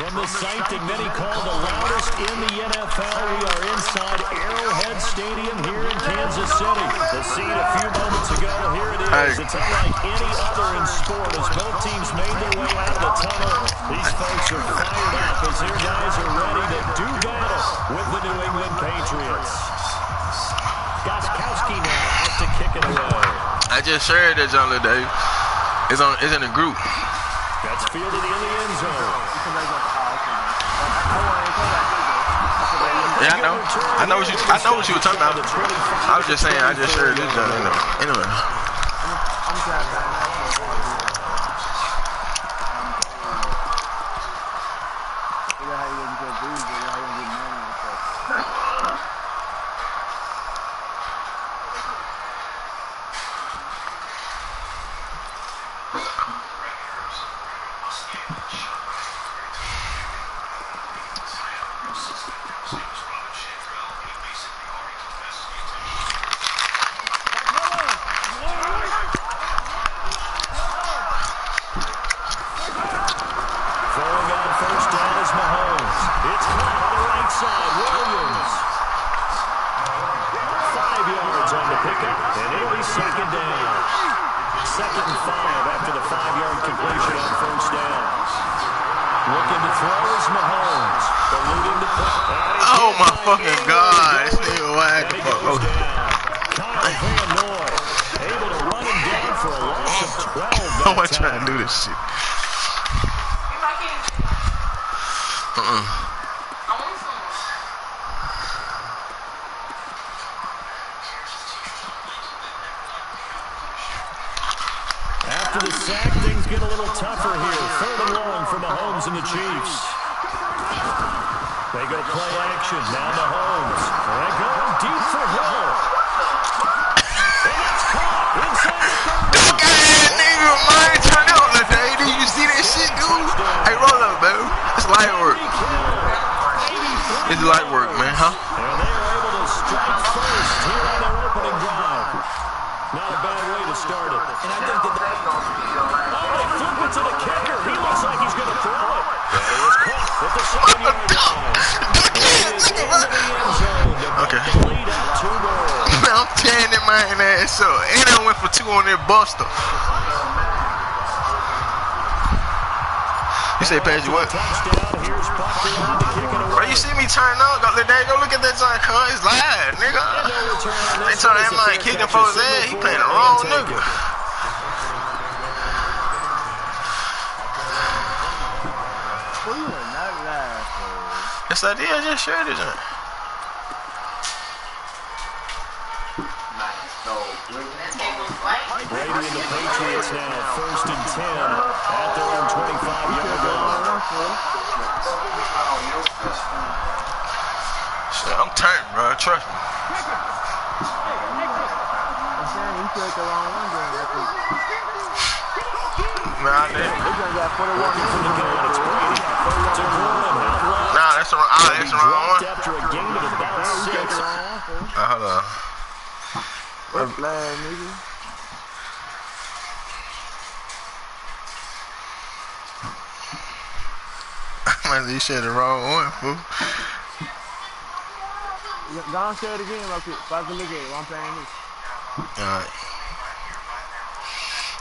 From the site that many call the loudest in the NFL, we are inside Arrowhead Stadium here in Kansas City. The scene a few moments ago, here it is. It's unlike any other in sport as both teams made their way out of the tunnel. These folks are fired up as their guys are ready to do battle with the New England Patriots. Gostkowski now out to kick it away. I just shared that, John Day. It's in the group. That's fielded in the end zone. Yeah, I know what you were talking about. I was just saying, I just shared this, John. Anyway. After the sack, things get a little tougher here. 3rd and long for Mahomes and the Chiefs. They go play action. Now Mahomes. They go deep for Hill. And it's caught inside the 30. Nigga, mine turn out today. Did you see that shit, dude? Hey, roll up, bro. It's light work. It's light work, man, huh? And they are able to strike first here on their opening drive. Not a bad way to start it. And I think that they flip it to the kicker. He looks like he's going to throw it. And it was caught at the 7-yard line. Okay. Man, I'm tearing that man ass up. And I went for 2 on that buster. You say, Paige, what? Bro, you see me turn up? Go look at that time, cuz. It's live, nigga. They told him like kicking for his ass. He playing the wrong nigga. Yes, I did. I just shared it. Brady and the Patriots now, 1st and 10 at their own 25-yard line. Shit, I'm turned, bro. Trust me. Nah, that's the wrong one. After a gain of about 6. Hold on. What's flag, nigga? Man, you said the wrong one, fool. Go on, share it again real quick. So I can look at it while I'm playing this. Alright.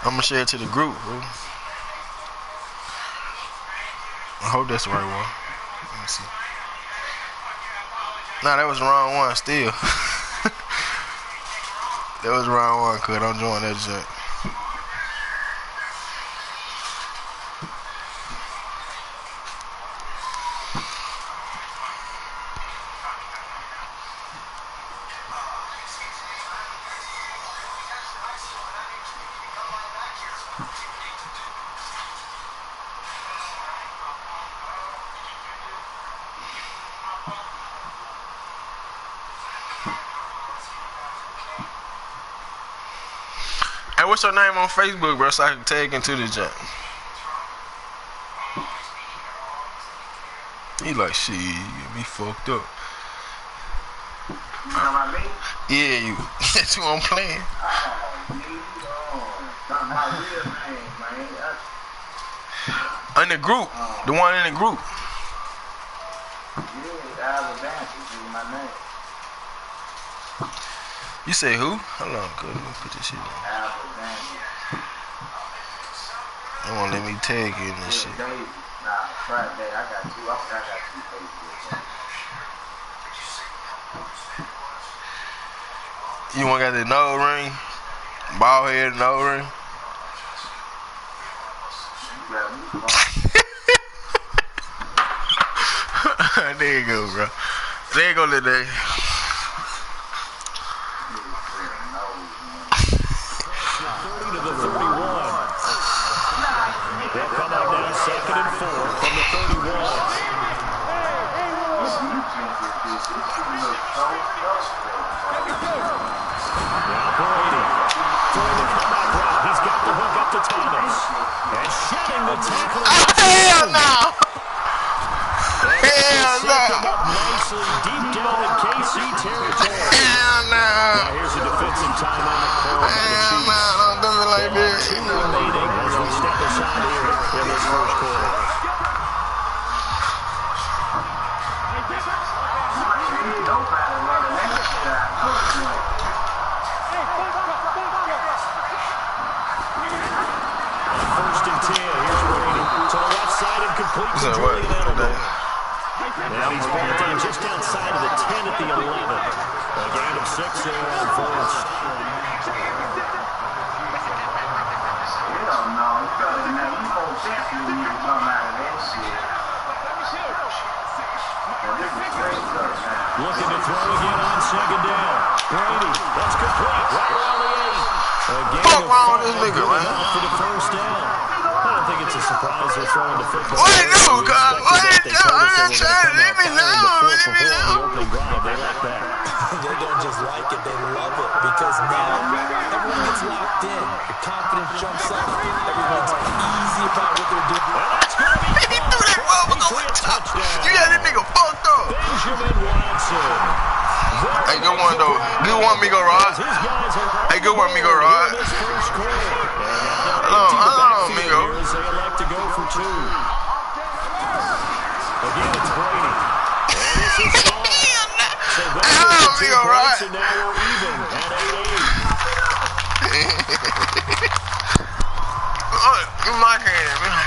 I'm gonna share it to the group, fool. I hope that's the right one. Let me see. Nah, that was the wrong one still. That was the wrong one, cuz. Don't join that shit. Hey, what's your name on Facebook, bro, so I can tag into the chat? He like, shit, you get me fucked up. You know what I mean? Yeah, you. That's who I'm playing. Not my real name, man. In the group. The one in the group. You say who? Hold on, go put this shit in. They won't let me tag you in this shit. Friday, I got two. I got two Facebook. You want got the nose ring? Bald head nose ring? There you go, bro. There you go, little day. They'll come up now, 2nd and 4 from the 31. Now Brady throwing the comeback route. He's got the hook up to Thomas. And shedding the tackle. Hell no! Hell no! Nicely deep down in KC territory. Hell no! Now here's a defensive timeout called by the Hell Chiefs. no! Don't do me like this. Remaining as we step aside here in this first quarter. First and 10. Here's Brady to the left side and complete to Julian Edelman. Now he's brought down just outside of the 10 at the 11. A gain of 6 there on first. Looking to throw again on 2nd down. Brady, that's complete. Right around the 8. A gain Fuck of wrong 5 with this nigga, man? for the first down. I don't think it's a surprise they're throwing the football. What you do, God? What you do? I'm not trying to let me know. Let me know. They like that. They don't just like it, they love it. Because now everyone gets locked in. The confidence jumps up. Everyone's easy about what they're doing. And that's going to be He threw that motherfucker with top. You got this nigga fucked up. Benjamin Watson. Hey, good one, though. Good one, MigoRod. Hey, good one, MigoRod. Hello, Migo. They elect to go for 2. Again, it's Brady. And this is Saul. So Hello, MigoRod. and now we're even at 8-8. Give my hand, man.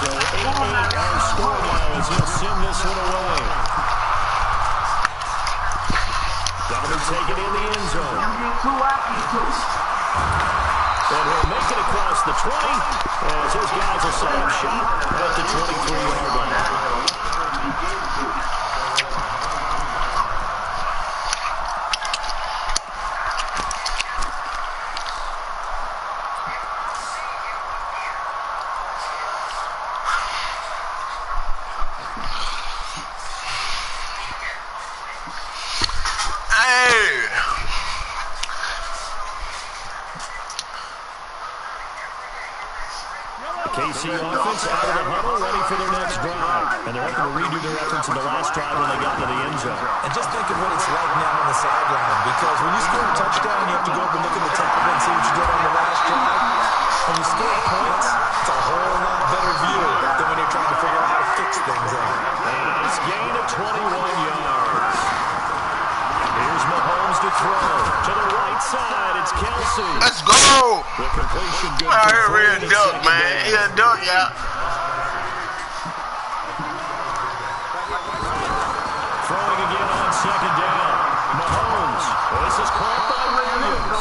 So 8-8 our score now as he'll send this one away. Donovan taking in the end zone. And he'll make it across the 20 as his guys will set up shop at the 23-yard line. KC offense out of the huddle, ready for their next drive. And they're not going to redo their efforts in the last drive when they got to the end zone. And just think of what it's like now on the sideline. Because when you score a touchdown, you have to go up and look at the tape and see what you did on the last drive. When you score points, it's a whole lot better view than when you're trying to figure out how to fix things out. Nice gain of 21 yards. Here's Mahomes to throw. To the right side, it's Kelsey. Let's go. The completion good. I heard real duck, man. He a duck, y'all. Throwing again on 2nd down. Mahomes. This is caught by Williams.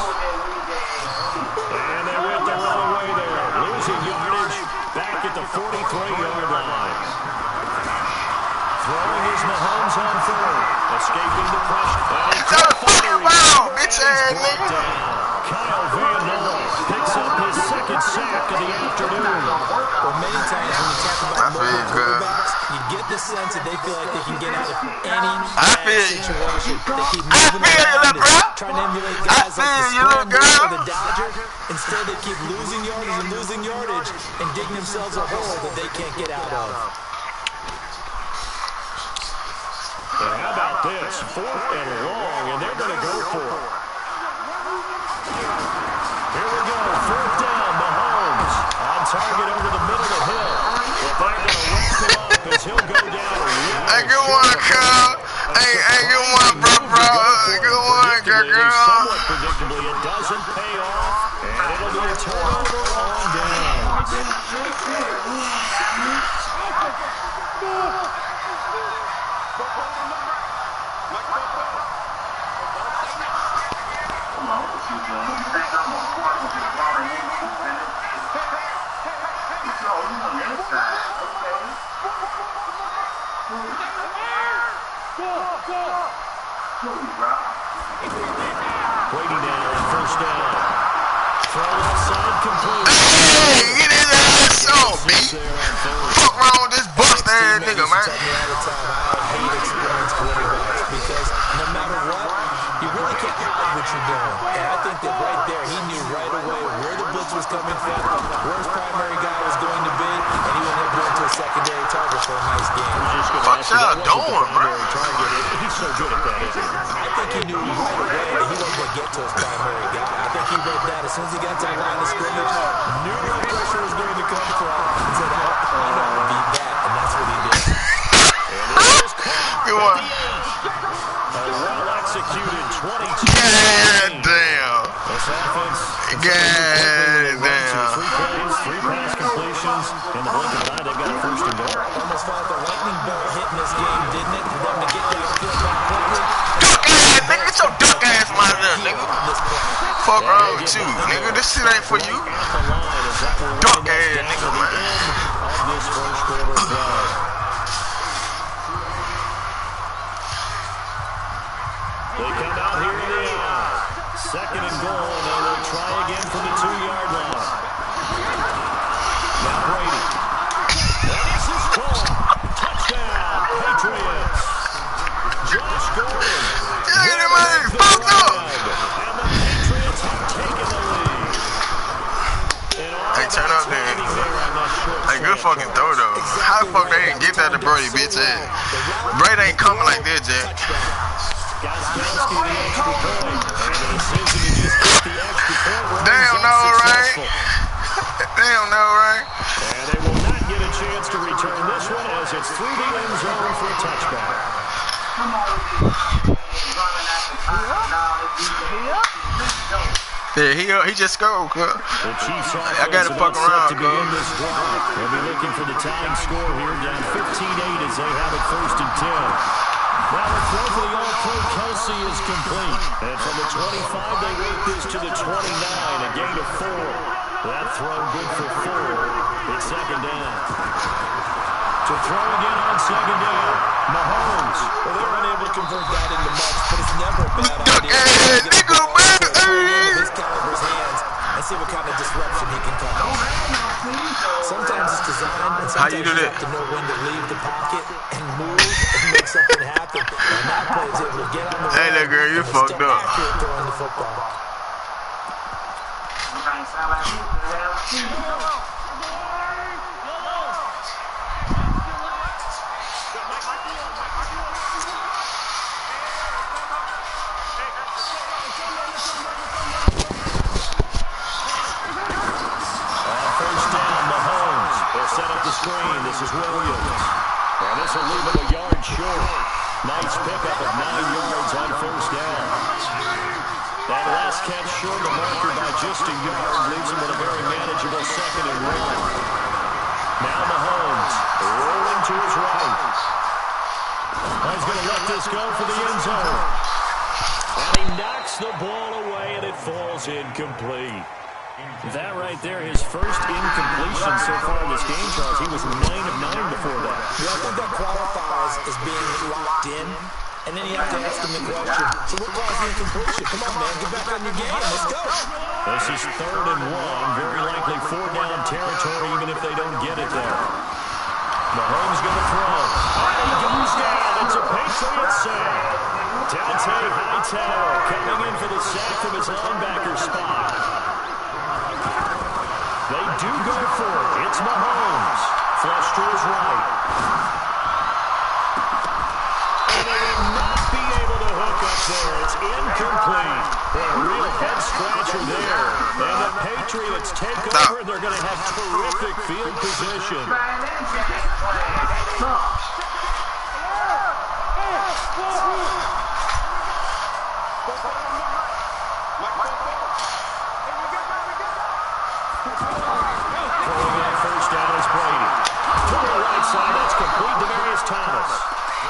And they went the wrong way there. Losing yardage back at the 43-yard line. Throwing is Mahomes on 3rd. Escaping the pressure. Tell the fucking ball, bitch ass nigga. Kyle Van Noy picks up his 2nd sack of the afternoon. Well, many times when you talk about mobile quarterbacks, you get the sense that they feel like they can get out of any situation. They keep moving around, trying to emulate guys like the Scrambler or the Dodger. Instead, they keep losing yardage and digging themselves a hole that they can't get out of. And how about this? 4th and long, and they're going to go for it. Here we go, 4th down, Mahomes. On target over the middle of the hill. But they're going to wrap it Hey, good one, Kyle. Hey, good one, bro. Good one, girl. Somewhat predictably, it doesn't pay off, and it'll be a turnover on downs. Brady now on first down. Throw outside complete. Hey, get his ass on, B. Fuck wrong with this bust ass nigga, man. I hate experienced quarterbacks because no matter what, you really can't hide what you're doing. And I think that right there, he knew right away where the blitz was coming from, where his primary guy was going to be, and he went ahead to a secondary target for a nice game. Fuck y'all doing, bro? He's so good at that, isn't he? I think he knew right away that he wasn't going to get to his primary guy. I think he read that as soon as he got to the line of scrimmage, knew where the pressure was going to come from, and said, I know how to beat that, and that's what he did. Good one. A well-executed 22. God damn. This offense. God damn. 3 pass completions. In the blink of an eye, they've got a first and goal. Almost felt like the lightning bolt hitting this game, didn't it? For them to get that field back quickly. Duck ass, nigga. Get your duck ass out of there, nigga. Fuck wrong with you, nigga. This shit ain't for you. Duck ass, nigga, man. Of this first quarter play. They come out here to the eye. Second and goal, and they will try again from the 2-yard line. Now Brady. And this is caught. Touchdown, Patriots. Josh Gordon. Yeah, man, fucked up. And the Patriots have taken the lead. Hey, turn up there. Hey, good fucking throw, though. How the fuck they didn't get that to Brady, bitch ass? Brady ain't coming like that, Jack. Damn, no, right? Damn, no, right? And they will not get a chance to return this one as it's through the end zone for a touchback. Yeah, he just scored, cuz. The Chiefs I gotta fuck around, cuz. They'll be looking for the tying score here, down 15-8 as they have it first and 10. Now the throw for the All-Pro Kelsey is complete. And from the 25, they work this to the 29, a gain of 4. That throw good for 4. It's second down. To throw again on second down. Mahomes. Well, they were unable to convert that into much, but it's never a bad idea. His caliber's hands and see what kind of disruption he can cause. Sometimes it's designed, and sometimes you have to know when to leave the pocket and move and make something happen. And that player is able to get on the hey, that girl, you fucked up. Throwing the football. Set up the screen. This is Williams. And this will leave him a yard short. Nice pickup of 9 yards on first down. That last catch short the marker by just a yard leaves him with a very manageable second and 1. Now Mahomes rolling to his right. He's going to let this go for the end zone. And he knocks the ball away, and it falls incomplete. That right there, his first incompletion so far in this game, Charles. He was 9 of 9 before that. Yeah, I think that qualifies as being locked in. And then you have to ask him the question, so what caused the incompletion? Come on, man, get back on your game. Let's go. This is 3rd and 1. Very likely 4-down territory, even if they don't get it there. Mahomes going to throw. And he goes down. It's a Patriot sack. Dante Hightower coming in for the sack from his linebacker spot. They do go for it. It's Mahomes. Flush to his right. And they will not be able to hook up there. It's incomplete. A real head-scratcher there. And the Patriots take over. They're going to have terrific field position. First down is Brady. To the right side, that's complete to Demarius Thomas.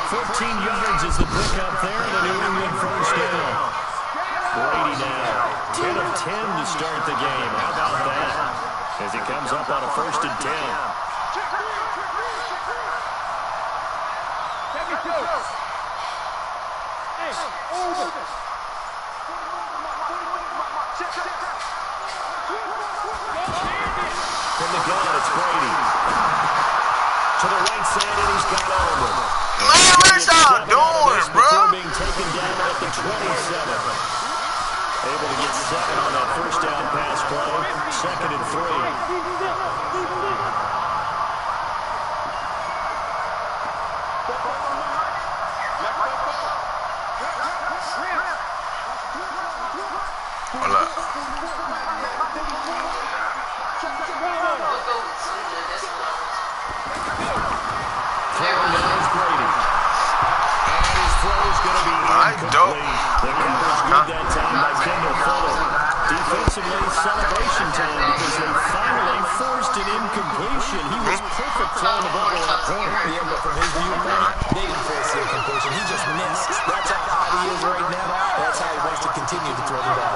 14 yards is the pickup there, and a New England first down. Brady now, 10 of 10 to start the game. How about that? As he comes up on a 1st and 10. From the gun, it's Brady. To the right side, and he's got Elmer. Man, what y'all doing, bro? Being taken down at the 27. Able to get 7 on that first down pass play. 2nd and 3. Hold up. Throwing down is Brady. And his throw is going to be incomplete. The coverage good that time by Kendall Fuller. Defensively, celebration time because they finally forced an incompletion. He was perfect throwing the ball at that point. Yeah, but from his viewpoint, they didn't force the incompletion. He just missed. That's how hot he is right now. That's how he wants to continue to throw the ball.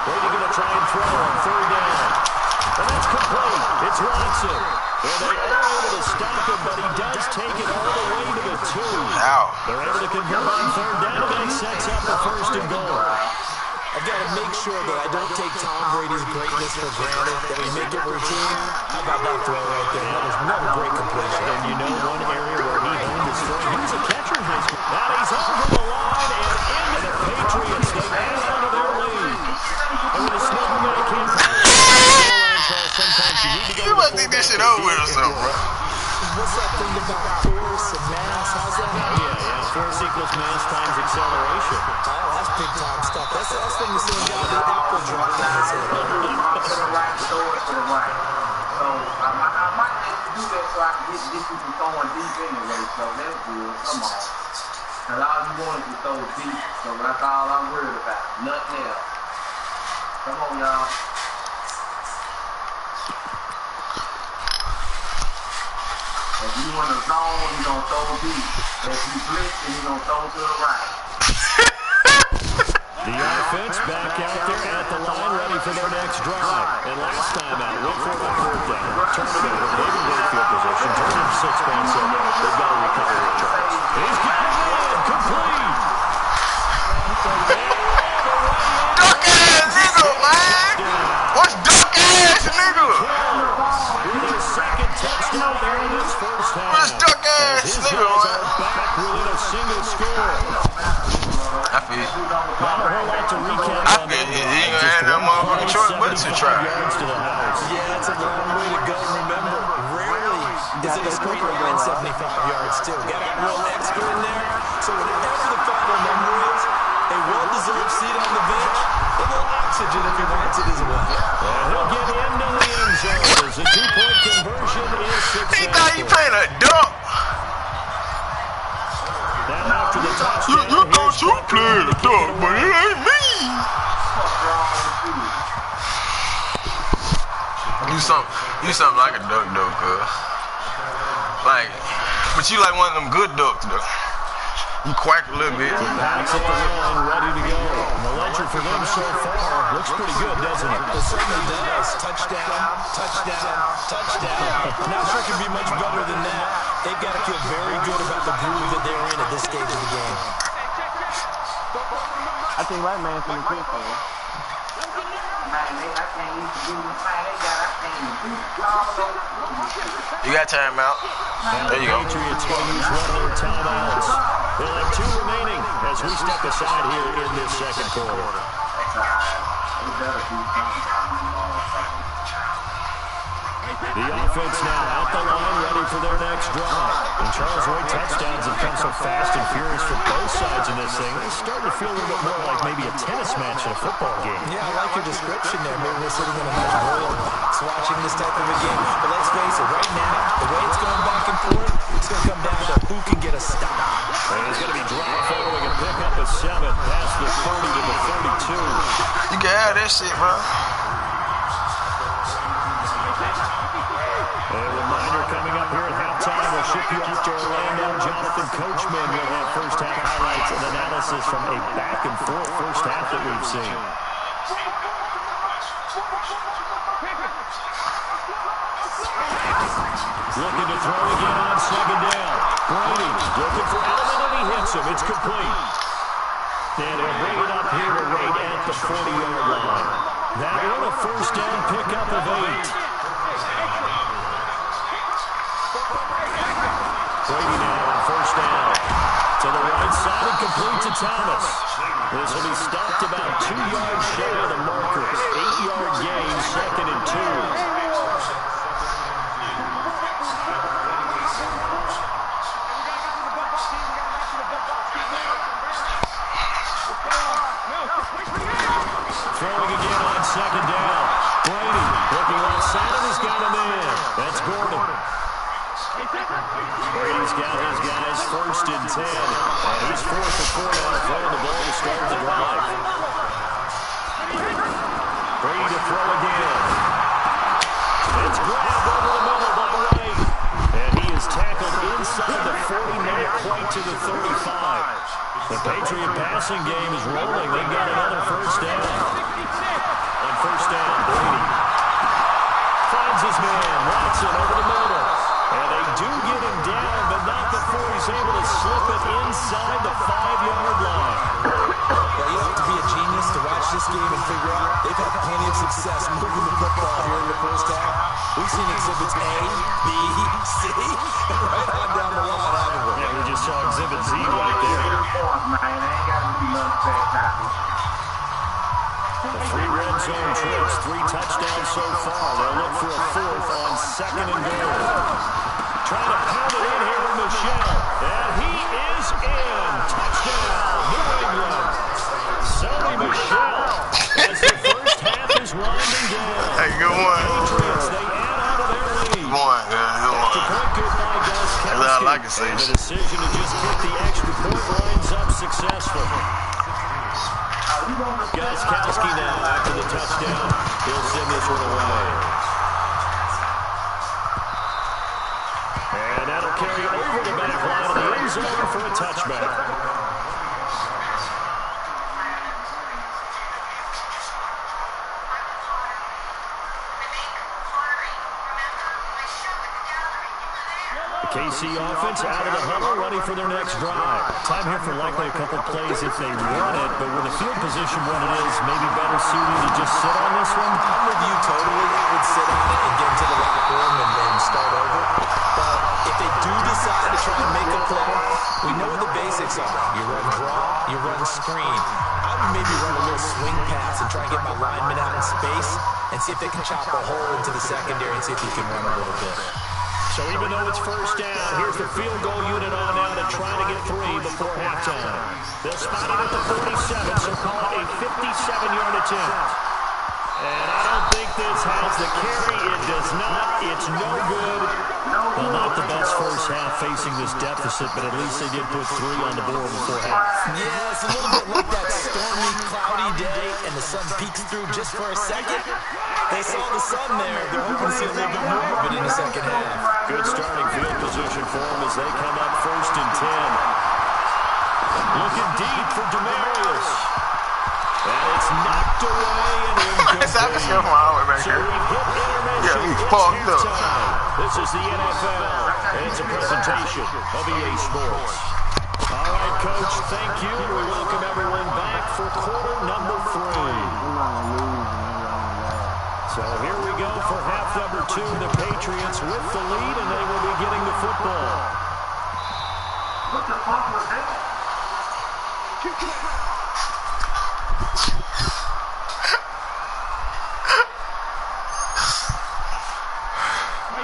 Brady going to try and throw on 3rd down. And that's complete. It's Watson. And they are able to stop him, but he does take it all the way to the 2. Ow. They're able to convert on 3rd down, and that sets up the 1st and goal. I've got to make sure that I don't take Tom Brady's greatness for granted, that we make it routine. How about that throw right there? That was another great completion. And you know one area where he honed his throw. He was a catcher in high school. Now he's over the line and into the Patriots. They add on to their lead. And with a snap, guy can't sometimes you need to go. You must think this shit over with or something, bro. What's that thing about force and mass? How's that? Yeah. Force equals mass times acceleration. Oh, that's big time stuff. That's thing the same guy the apple dropped on his head. To the right, throw it to the right. So I might need to do that so I can get you from throwing deep anyway. So that's good. Come on. Because all you want is to throw deep. So that's all I'm worried about. Nothing else. Come on, y'all. If you want to zone, you're going to throw deep. If you blitz, then you're going to throw to the right. The offense back out there at the line, ready for their next drive. And last time out, went for a 4th down. Turn it over. Maybe good field position. Turn it 6 points over. They've got to recover the charge. He's got it. Complete. Duck ass nigga, man. What's duck ass nigga? With his 2nd touchdown there in this first half. What's duck ass His nigga, guys man? are back within a single score. I feel you. Not a whole lot to recap on that. He ain't gonna have that motherfucking choice but to try. Yards to the house. Yeah, it's a long way to go. Remember, rarely is it a straight line 75 yards, too. Got a real extra in there. So whatever the final number is, a well-deserved seat on the bench, a little oxygen if he wants it as well. He'll get into the end zone as the 2-point conversion is successful. He thought he played a duck. Now after the touchdown, You thought you played a duck, but it ain't me. You something like a duck, though, cuz. Like, but you like one of them good ducks, though. You quack a little bit. Packs at the line, ready to go. And the ledger for them so far looks pretty good, doesn't it? It certainly does. Touchdown, touchdown, touchdown. Not sure it can be much better than that. They've got to feel very good about the groove that they're in at this stage of the game. I think right man's finna quit for him. You got time out. There you go. Patriots going to use one of their timeouts. They'll have 2 remaining as we step aside here in this 2nd quarter. The offense now at the line, ready for their next drive. And Charles Roy touchdowns have come so fast and furious for both sides in this thing. It's starting to feel a little bit more like maybe a tennis match in a football game. Yeah, I like your description there. Maybe we're sitting in a nice royal box watching this type of a game. But let's face it, right now, the way it's going back and forth, it's going to come down to who can get a stop. And he's going to be dropped following a pickup of 7, past the 30 to the 32. You can have that shit, bro. A reminder coming up here at halftime. We'll ship you off to Orlando. Jonathan Coachman will have first half highlights and analysis from a back and forth first half that we've seen. Looking to throw again on second down. Brady looking for Edelman and he hits him. It's complete. And he'll bring it up here to right at the 40-yard line. That one a first down pickup of 8. Brady now on first down. To the right side and complete to Thomas. This will be stopped about 2 yards shy of the markers. 8-yard gain, 2nd and 2. Throwing again on second down. Brady looking outside and he's got him in. That's Gordon. Brady's got his guys first and 10. And he's 4 for 4 now throwing the ball to start the drive. Brady to throw again. It's grabbed over the middle by Wright. And he is tackled inside the 40, not quite to the 35. The Patriot passing game is rolling. They've got another first down. On first down, Brady finds his man, Watson over the middle. And they do get him down, but not before he's able to slip it inside the 5-yard line. Well, you have to be a genius to watch this game and figure out they've had plenty of success moving the football here in the first half. We've seen exhibits A, B, C, and right on down the line, haven't we? Yeah, we just saw exhibit Z right there. The 3 red zone trips, 3 touchdowns so far. They'll look for a 4th on 2nd and goal. Trying to pound it in here with Michelle. And he is in. Touchdown, New England. Sony Michelle as the first half is winding down. Hey, good one. Patriots, they add on to their lead. Good one, yeah, good one. That's all I can say. The decision to just kick the extra point lines up successful. Gostkowski now after the touchdown. He'll send this one away. And that'll carry over the back line of the end zone for a touchback. KC offense out of the huddle, ready for their next drive. Time here for likely a couple plays if they want it, but with the field position what it is, maybe better suited to just sit on this one. I'm with you totally. I would sit on it and get into the locker room and start over. But if they do decide to try and make a play, we know what the basics are. You run draw, you run screen. I would maybe run a little swing pass and try and get my lineman out in space and see if they can chop a hole into the secondary and see if he can run a little bit. So even though it's first down, here's the field goal unit on now to try to get 3 before halftime. They'll spot it at the 47, so call it a 57-yard attempt. And I don't think this has the carry. It does not. It's no good. Well, not the best first half facing this deficit, but at least they did put 3 on the board before half. Yeah, it's a little bit like that stormy, cloudy day, and the sun peeks through just for a second. They saw the sun there. They're hoping to see a little bit more of it in the second half. Good starting field position for them as they come up first and 10. Looking deep for Demarius. And it's knocked away and incomplete. It's after show my hour back here. Yeah, he's fucked up. This is the NFL, and it's a presentation of EA Sports. All right, Coach, thank you. We welcome everyone back for quarter number 3. So here we go for half number 2. The Patriots with the lead, and they will be getting the football. What the fuck was that?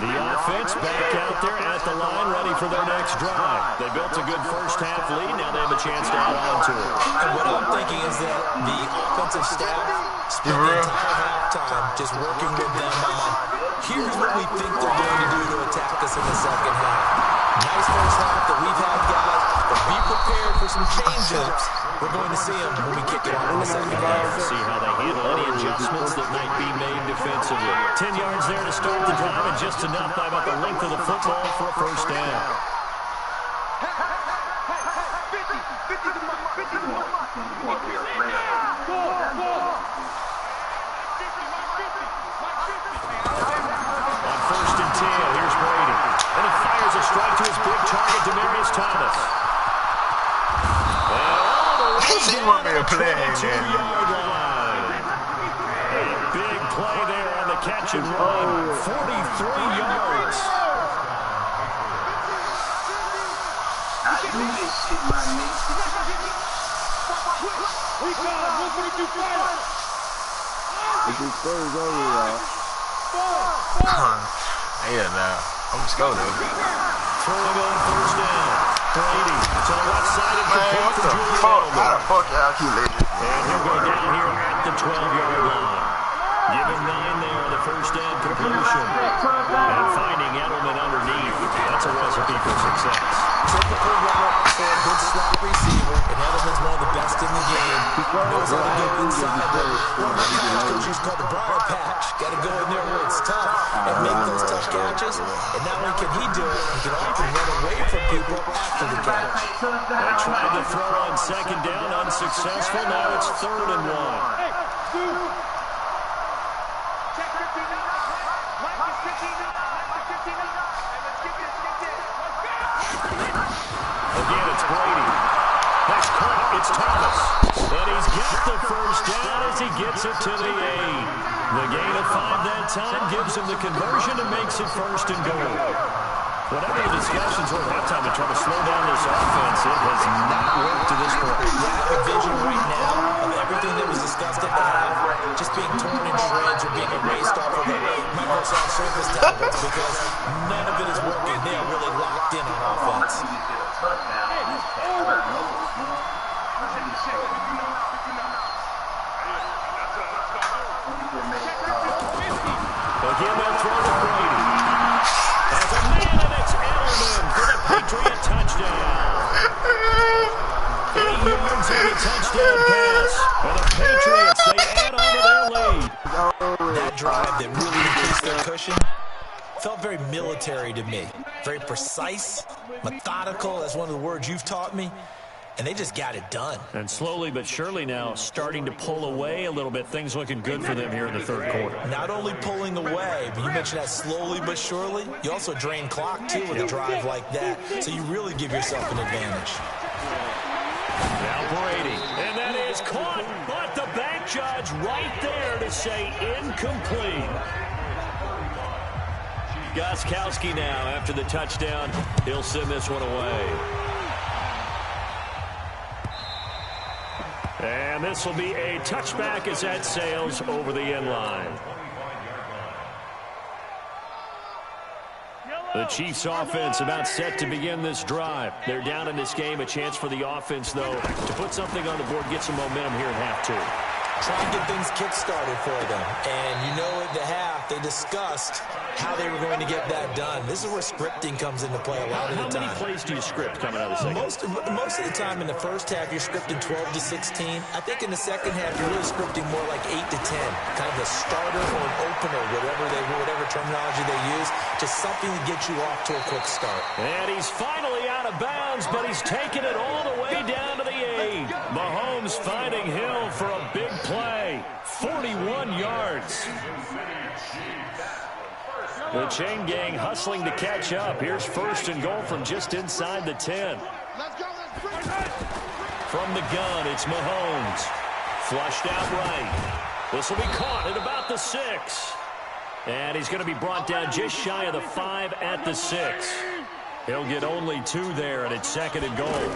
The offense back out there at the line, ready for their next drive. They built a good first half lead. Now they have a chance to add on to it. And what I'm thinking is that the offensive staff spent the entire half halftime, just working with them on, here's what we think they're going to do to attack us in the second half. Nice first half that we've had, guys, but be prepared for some change-ups. We're going to see them when we kick it off in the second half. See how they handle any adjustments that might be made defensively. 10 yards there to start the drive, and just enough by about the length of the football for a first down. On 1st and 10, here's Brady. And he fires a strike to his big target, Demaryius Thomas. He want me to play, man. 22-yard line. A big play there on the catch and run. 43 yards. I do this shit, my nigga. It's his first over, y'all. Yeah, nah. I'm just go though. Throwing on 1st down. Brady to the left side of the Man, what the fuck? How the fuck y'all keep leaving? And he'll go down here at the 12-yard line. Give him 9 there on the 1st down completion. And finding Edelman underneath. That's a recipe for success. Typical route for a good slot receiver, and Edelman's one of the best in the game. Knows how to get inside one of the coaches used called the briar patch. Got to go in there where it's tough and make those tough catches. And not only can he do it, he can often run away from people after the catch. They tried to throw on 2nd down, unsuccessful. Now it's 3rd and 1. Again, it's Brady. That's caught. It's Thomas. And he's got the first down as he gets it to the 8. The gain of 5 that time gives him the conversion and makes it 1st and goal. Whatever the discussions were at halftime to try to slow down this offense, it has not worked to this point. You have a vision right now of everything that was discussed at the half just being torn into shreds or being erased off of the Microsoft Surface tablets because none of it is working. They are really locked in on offense. Again, they'll throw to Brady. As a man, and it's Edelman for the Patriot touchdown. 8 yards on the touchdown pass. And the Patriots, they add on to their lead. That drive that really increased their cushion felt very military to me. Very precise, methodical, that's one of the words you've taught me. And they just got it done. And slowly but surely now starting to pull away a little bit. Things looking good for them here in the 3rd quarter. Not only pulling away, but you mentioned that slowly but surely. You also drain clock, too, with a drive like that. So you really give yourself an advantage. Now Brady. And that is caught. But the back judge right there to say incomplete. Gostkowski now after the touchdown. He'll send this one away. And this will be a touchback as that sails over the end line. The Chiefs offense about set to begin this drive. They're down in this game. A chance for the offense, though, to put something on the board, get some momentum here in half 2. Try and get things kick-started for them. And you know at the half, they discussed how they were going to get that done. This is where scripting comes into play a lot of the time. How many plays do you script coming out of the second? Most of the time in the first half, you're scripting 12 to 16. I think in the second half, you're really scripting more like 8 to 10. Kind of a starter or an opener, whatever terminology they use. Just something to get you off to a quick start. And he's finally out of bounds, but he's taken it all the way down to the 8. Mahomes finding Hill for a big play. 41 yards. The chain gang hustling to catch up. Here's 1st and goal from just inside the 10. From the gun, it's Mahomes. Flushed out right. This will be caught at about the 6. And he's going to be brought down just shy of the 5 at the 6. He'll get only 2 there, and it's 2nd and goal.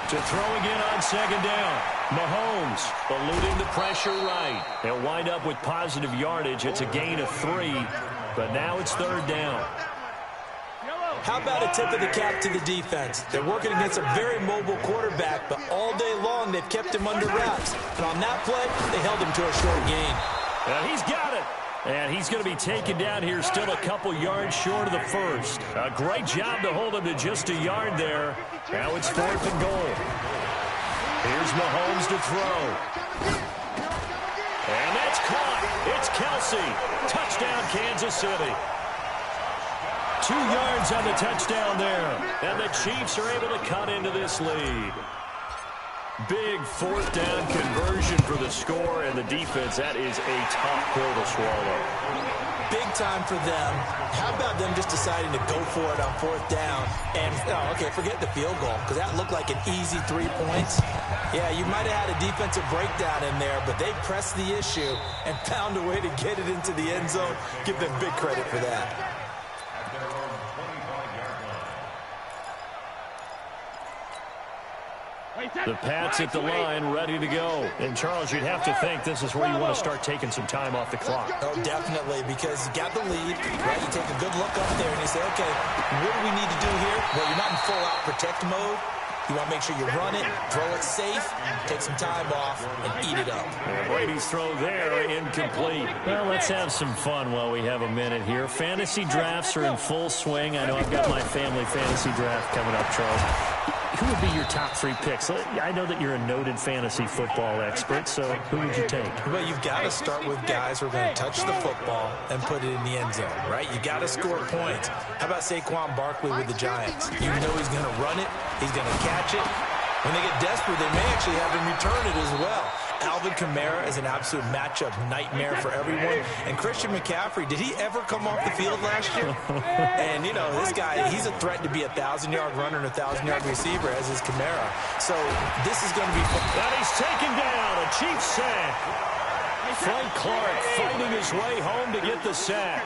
To throw again on 2nd down. Mahomes eluding the pressure right. He'll wind up with positive yardage. It's a gain of 3, but now it's 3rd down. How about a tip of the cap to the defense? They're working against a very mobile quarterback, but all day long they've kept him under wraps. And on that play, they held him to a short gain. And he's got it. And he's going to be taken down here still a couple yards short of the first. A great job to hold him to just a yard there. Now it's 4th and goal. Here's Mahomes to throw. And that's caught. It's Kelsey. Touchdown, Kansas City. 2 yards on the touchdown there. And the Chiefs are able to cut into this lead. Big 4th down conversion for the score, and the defense, that is a tough pill to swallow. Big time for them. How about them just deciding to go for it on 4th down? And, okay, forget the field goal, because that looked like an easy 3 points. Yeah, you might have had a defensive breakdown in there, but they pressed the issue and found a way to get it into the end zone. Give them big credit for that. The Pats at the line, ready to go. And, Charles, you'd have to think this is where you want to start taking some time off the clock. Oh, definitely, because you got the lead, right? You take a good look up there and you say, okay, what do we need to do here? Well, you're not in full-out protect mode. You want to make sure you run it, throw it safe, take some time off, and eat it up. And Brady's throw there, incomplete. Well, let's have some fun while we have a minute here. Fantasy drafts are in full swing. I know I've got my family fantasy draft coming up, Charles. Who would be your top 3 picks? I know that you're a noted fantasy football expert, so who would you take? Well, you've got to start with guys who are going to touch the football and put it in the end zone, right? You got to score points. How about Saquon Barkley with the Giants? You know he's going to run it. He's going to catch it. When they get desperate, they may actually have him return it as well. Alvin Kamara is an absolute matchup nightmare for everyone. And Christian McCaffrey, did he ever come off the field last year? And, you know, this guy, he's a threat to be a 1,000-yard runner and a 1,000-yard receiver, as is Kamara. So this is going to be fun. And he's taken down. A Chiefs sack. Frank Clark fighting his way home to get the sack.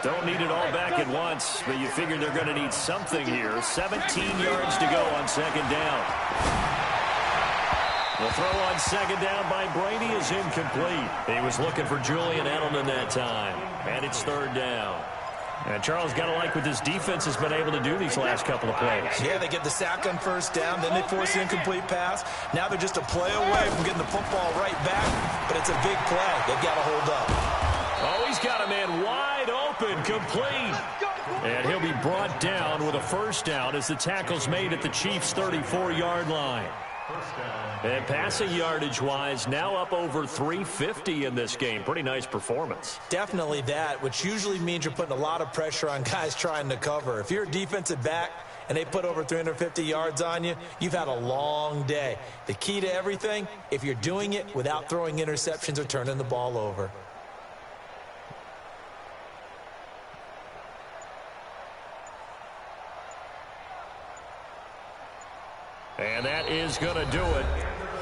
Don't need it all back at once, but you figure they're going to need something here. 17 yards to go on 2nd down. The throw on 2nd down by Brady is incomplete. He was looking for Julian Edelman that time. And it's 3rd down. And Charles, got to like what this defense has been able to do these last couple of plays. Yeah, they get the sack on 1st down, then they force the incomplete pass. Now they're just a play away from getting the football right back, but it's a big play. They've got to hold up. Oh, he's got a man wide open, complete. And he'll be brought down with a 1st down as the tackle's made at the Chiefs' 34-yard line. And passing yardage-wise, now up over 350 in this game. Pretty nice performance. Definitely that, which usually means you're putting a lot of pressure on guys trying to cover. If you're a defensive back and they put over 350 yards on you, you've had a long day. The key to everything, if you're doing it without throwing interceptions or turning the ball over. And that is going to do it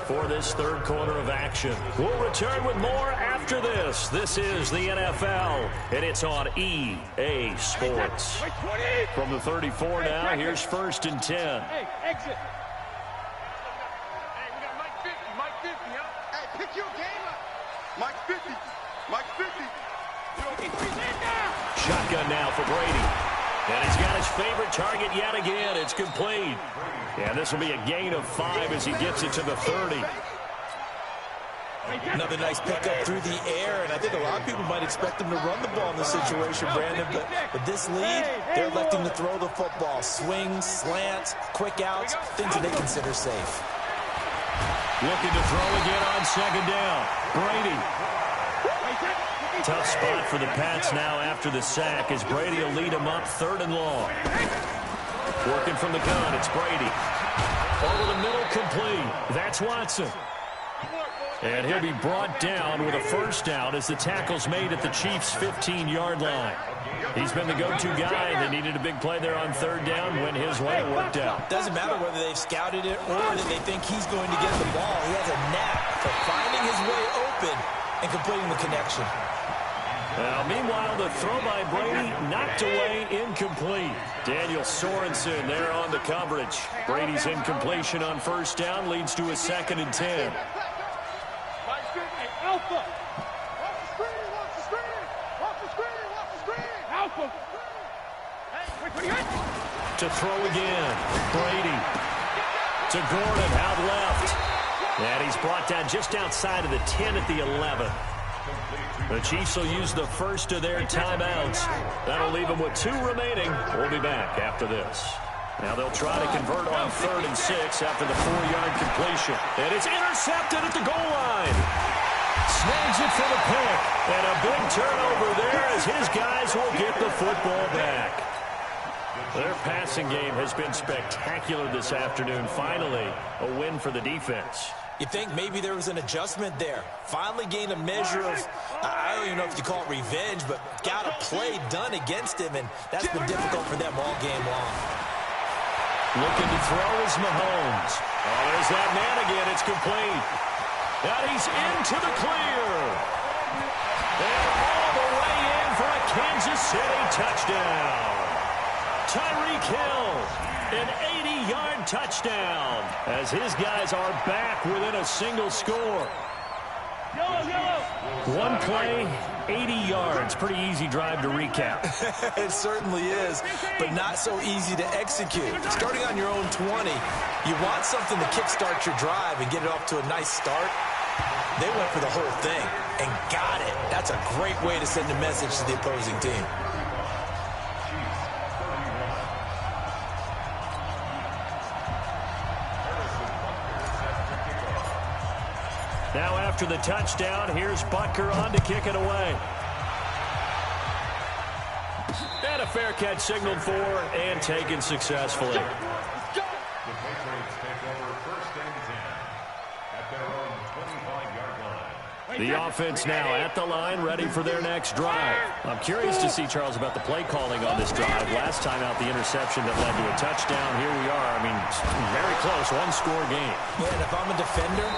for this 3rd quarter of action. We'll return with more after this. This is the NFL, and it's on EA Sports. From the 34 now, here's 1st and 10. Hey, exit. Hey, we got Mike 50, Mike 50, huh? Hey, pick your game up. Mike 50, Mike 50. Shotgun now for Brady. And he's got his favorite target yet again. It's complete. And this will be a gain of 5 as he gets it to the 30. Another nice pickup through the air, and I think a lot of people might expect him to run the ball in this situation, Brandon, but with this lead, they're electing to throw the football. Swings, slants, quick outs, things that they consider safe. Looking to throw again on 2nd down. Brady. Tough spot for the Pats now after the sack as Brady will lead them up 3rd and long. Working from the gun, it's Brady. Over the middle, complete. That's Watson. And he'll be brought down with a 1st down as the tackle's made at the Chiefs' 15-yard line. He's been the go-to guy. They needed a big play there on 3rd down. Went his way, it worked out. Doesn't matter whether they've scouted it or that they think he's going to get the ball. He has a knack for finding his way open and completing the connection. Now, meanwhile, the throw by Brady knocked away, incomplete. Daniel Sorensen there on the coverage. Brady's incompletion on 1st down leads to a 2nd and 10. Alpha. Watch the screen, watch the screen. Watch the screen, watch the screen. Alpha. Hey, wait, what do you got? To throw again. Brady. To Gordon, out left. And he's brought down just outside of the 10 at the 11. The Chiefs will use the first of their timeouts. That'll leave them with 2 remaining. We'll be back after this. Now they'll try to convert on 3rd and 6 after the 4-yard completion. And it's intercepted at the goal line. Snags it for the pick. And a big turnover there as his guys will get the football back. Their passing game has been spectacular this afternoon. Finally, a win for the defense. You think maybe there was an adjustment there. Finally gained a measure of, I don't even know if you call it revenge, but got a play done against him, and that's been difficult for them all game long. Looking to throw is Mahomes. Oh, there's that man again. It's complete. And he's into the clear. And all the way in for a Kansas City touchdown. Tyreek Hill, an 80-yard touchdown, as his guys are back within a single score. One play, 80 yards. Pretty easy drive to recap. It certainly is, but not so easy to execute. Starting on your own 20, you want something to kickstart your drive and get it off to a nice start. They went for the whole thing and got it. That's a great way to send a message to the opposing team. Now after the touchdown, here's Butker on to kick it away. And a fair catch signaled for and taken successfully. The offense now at the line, ready for their next drive. I'm curious to see, Charles, about the play calling on this drive. Last time out, the interception that led to a touchdown. Here we are. I mean, very close, one-score game. Yeah, and if I'm a defender,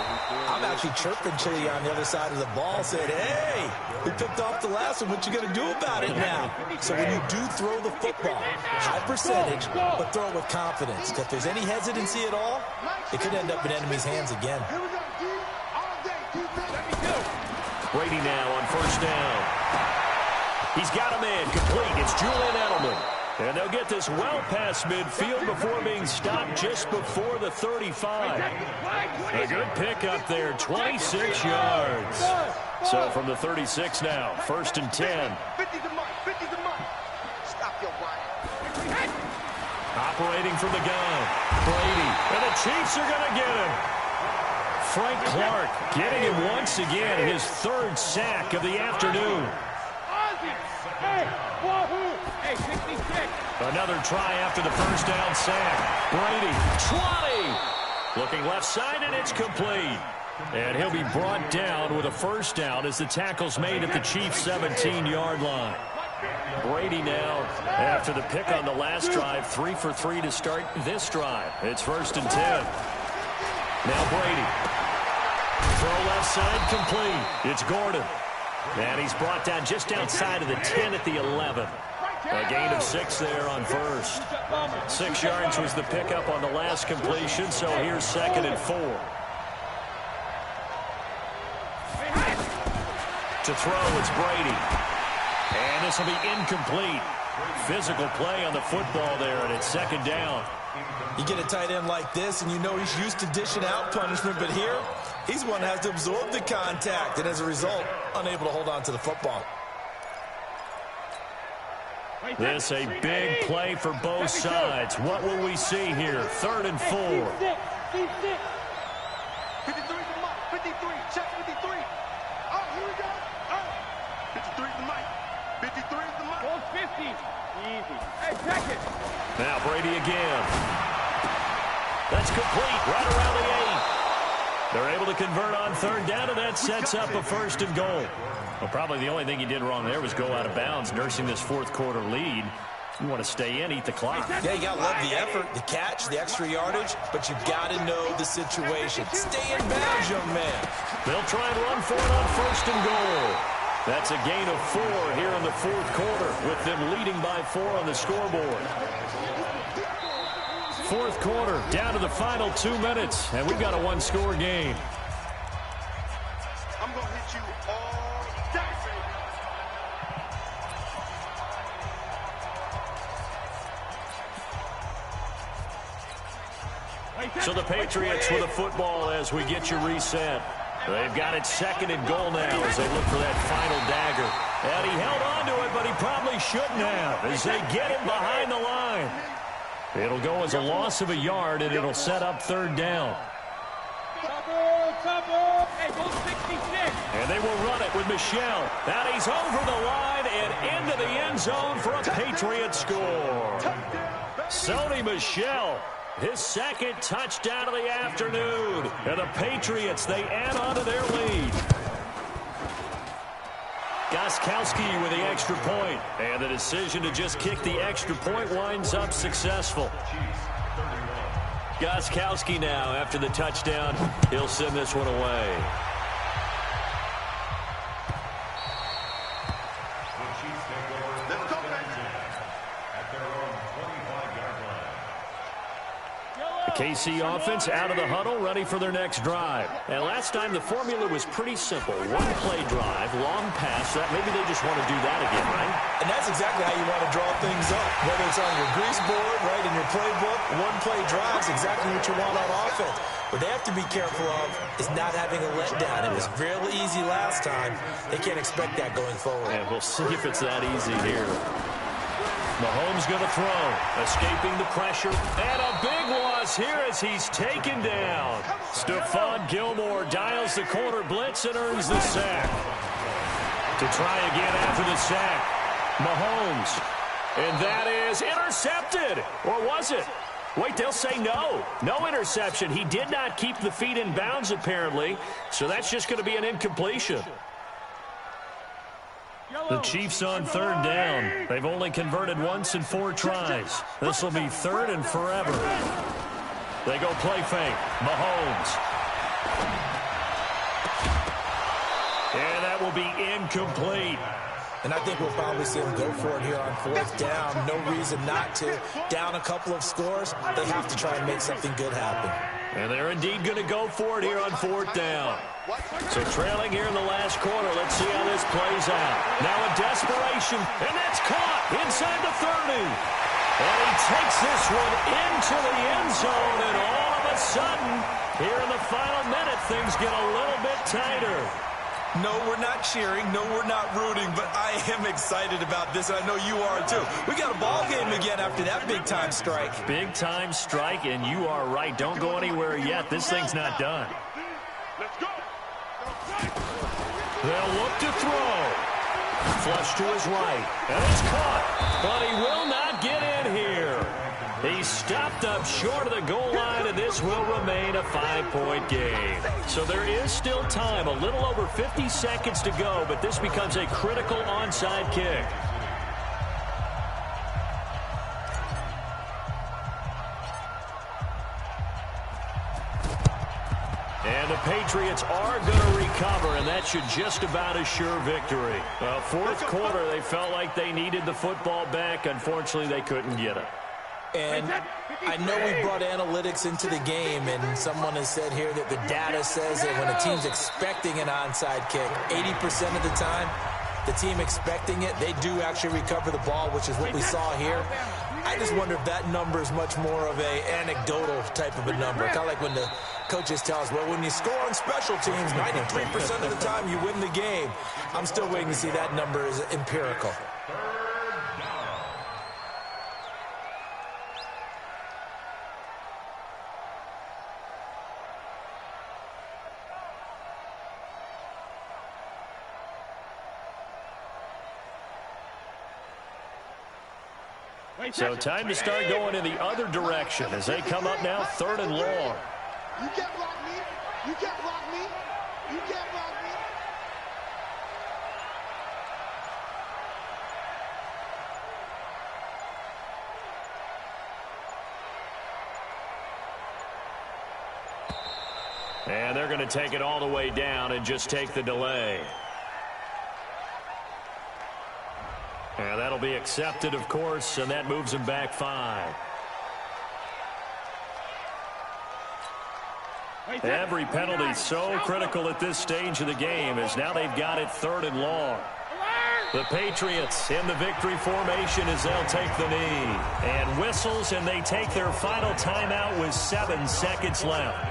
I'm actually chirping Chili on the other side of the ball, saying, hey, we picked off the last one. What you going to do about it now? So when you do throw the football, high percentage, but throw it with confidence. If there's any hesitancy at all, it could end up in enemy's hands again. Brady now on first down. He's got a man complete. It's Julian Edelman. And they'll get this well past midfield before being stopped just before the 35. A good pickup there, 26 yards. So from the 36 now, 1st and 10. Operating from the gun, Brady. And the Chiefs are going to get him. Frank Clark getting him once again, his 3rd sack of the afternoon. Another try after the first down sack. Brady, 20. Looking left side, and it's complete. And he'll be brought down with a first down as the tackle's made at the Chiefs' 17-yard line. Brady now, after the pick on the last drive, 3 for 3 to start this drive. It's 1st and 10. Now Brady. Throw left side complete. It's Gordon. And he's brought down just outside of the 10 at the 11. A gain of 6 there on first. 6 yards was the pickup on the last completion, so here's 2nd and 4. To throw, it's Brady. And this will be incomplete. Physical play on the football there, and it's 2nd down. You get a tight end like this, and you know he's used to dishing out punishment, but here, he's one that has to absorb the contact, and as a result, unable to hold on to the football. This a big play for both sides. What will we see here? 3rd and 4. 53 to Mike. 53. Check 53. Oh, here we go. Oh. 53 to Mike. 53 to Mike. 50. Easy. Hey, check it. Now Brady again. That's complete right around the 8. They're able to convert on 3rd down, and that sets up a 1st and goal. Well, probably the only thing he did wrong there was go out of bounds, nursing this 4th quarter lead. You want to stay in, eat the clock. Yeah, you got to love the effort, the catch, the extra yardage, but you got to know the situation. Stay in bounds, young man. They'll try and run for it on 1st and goal. That's a gain of 4 here in the 4th quarter, with them leading by 4 on the scoreboard. 4th quarter, down to the final 2 minutes, and we've got a 1-score game. I'm going to hit you all day, So the Patriots with a football as we get you reset. They've got it 2nd and goal now as they look for that final dagger. And he held on to it, but he probably shouldn't have as they get him behind the line. It'll go as a loss of a yard, and it'll set up 3rd down. And they will run it with Michel. And he's over the line and into the end zone for a Patriot score. Sony Michel, his 2nd touchdown of the afternoon. And the Patriots, they add on to their lead. Gostkowski with the extra point. And the decision to just kick the extra point winds up successful. Gostkowski now, after the touchdown, he'll send this one away. KC offense out of the huddle, ready for their next drive. And last time the formula was pretty simple. 1-play drive, long pass. That maybe they just want to do that again, right? And that's exactly how you want to draw things up. Whether it's on your grease board, right, in your playbook, 1-play drives, exactly what you want on offense. What they have to be careful of is not having a letdown. It was real easy last time. They can't expect that going forward. And we'll see if it's that easy here. Mahomes going to throw, escaping the pressure, and a big loss here as he's taken down. Stephon Gilmore dials the corner blitz and earns the sack. To try again after the sack, Mahomes. And that is intercepted. Or was it? Wait, they'll say no. No interception. He did not keep the feet in bounds, apparently. So that's just going to be an incompletion. The Chiefs on 3rd down. They've only converted once in 4 tries. This will be 3rd and forever. They go play fake. Mahomes. And that will be incomplete. And I think we'll probably see them go for it here on 4th down. No reason not to. Down a couple of scores, they have to try and make something good happen. And they're indeed going to go for it here on 4th down. So trailing here in the last quarter. Let's see how this plays out. Now a desperation, and that's caught inside the 30. And he takes this one into the end zone, and all of a sudden, here in the final minute, things get a little bit tighter. No, we're not cheering. No, we're not rooting, but I am excited about this, and I know you are too. We got a ball game again after that big-time strike. Big-time strike, and you are right. Don't go anywhere yet. This thing's not done. Let's go. They'll look to throw. Flush to his right, and it's caught, but he will not get in here. He stopped up short of the goal line, and this will remain a 5-point game. So there is still time, a little over 50 seconds to go, but this becomes a critical onside kick. And the Patriots are going to recover, and that should just about assure victory. 4th quarter, they felt like they needed the football back. Unfortunately, they couldn't get it. And I know we brought analytics into the game, and someone has said here that the data says that when a team's expecting an onside kick, 80% of the time, the team expecting it, they do actually recover the ball, which is what we saw here. I just wonder if that number is much more of a anecdotal type of a number. Kind of like when the coaches tell us, well, when you score on special teams, 93% of the time you win the game. I'm still waiting to see that number is empirical. So time to start going in the other direction as they come up now 3rd and long. You can't block me. You can't block me. You can't block me. And they're going to take it all the way down and just take the delay. And that'll be accepted, of course, and that moves them back 5. Every penalty so critical at this stage of the game as now they've got it 3rd and long. The Patriots in the victory formation as they'll take the knee. And whistles, and they take their final timeout with 7 seconds left.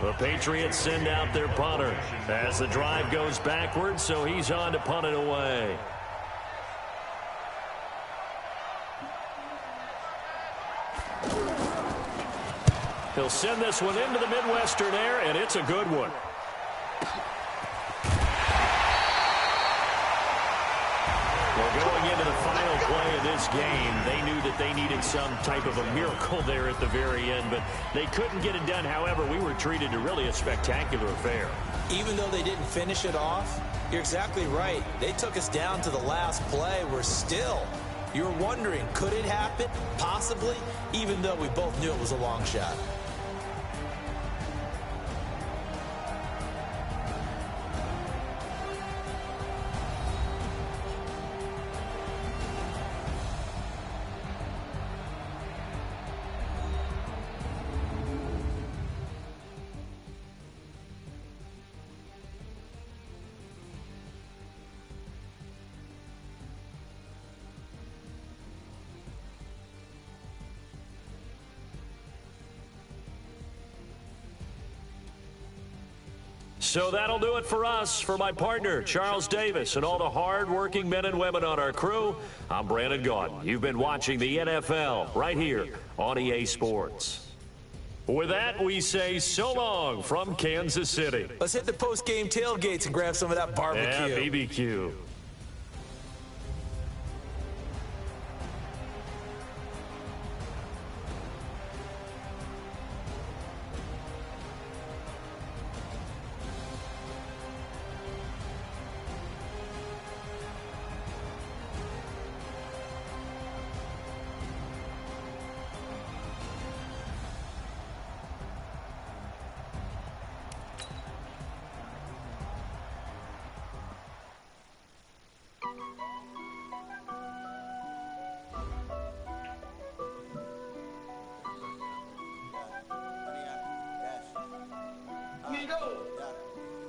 The Patriots send out their punter as the drive goes backwards, so he's on to punt it away. He'll send this one into the Midwestern air, and it's a good one. Well, going into the final play of this game, they knew that they needed some type of a miracle there at the very end, but they couldn't get it done. However, we were treated to really a spectacular affair. Even though they didn't finish it off, you're exactly right. They took us down to the last play. We're still, you're wondering, could it happen? Possibly, even though we both knew it was a long shot. So that'll do it for us. For my partner, Charles Davis, and all the hard-working men and women on our crew, I'm Brandon Gaudin. You've been watching the NFL right here on EA Sports. With that, we say so long from Kansas City. Let's hit the post-game tailgates and grab some of that barbecue. Yeah, BBQ.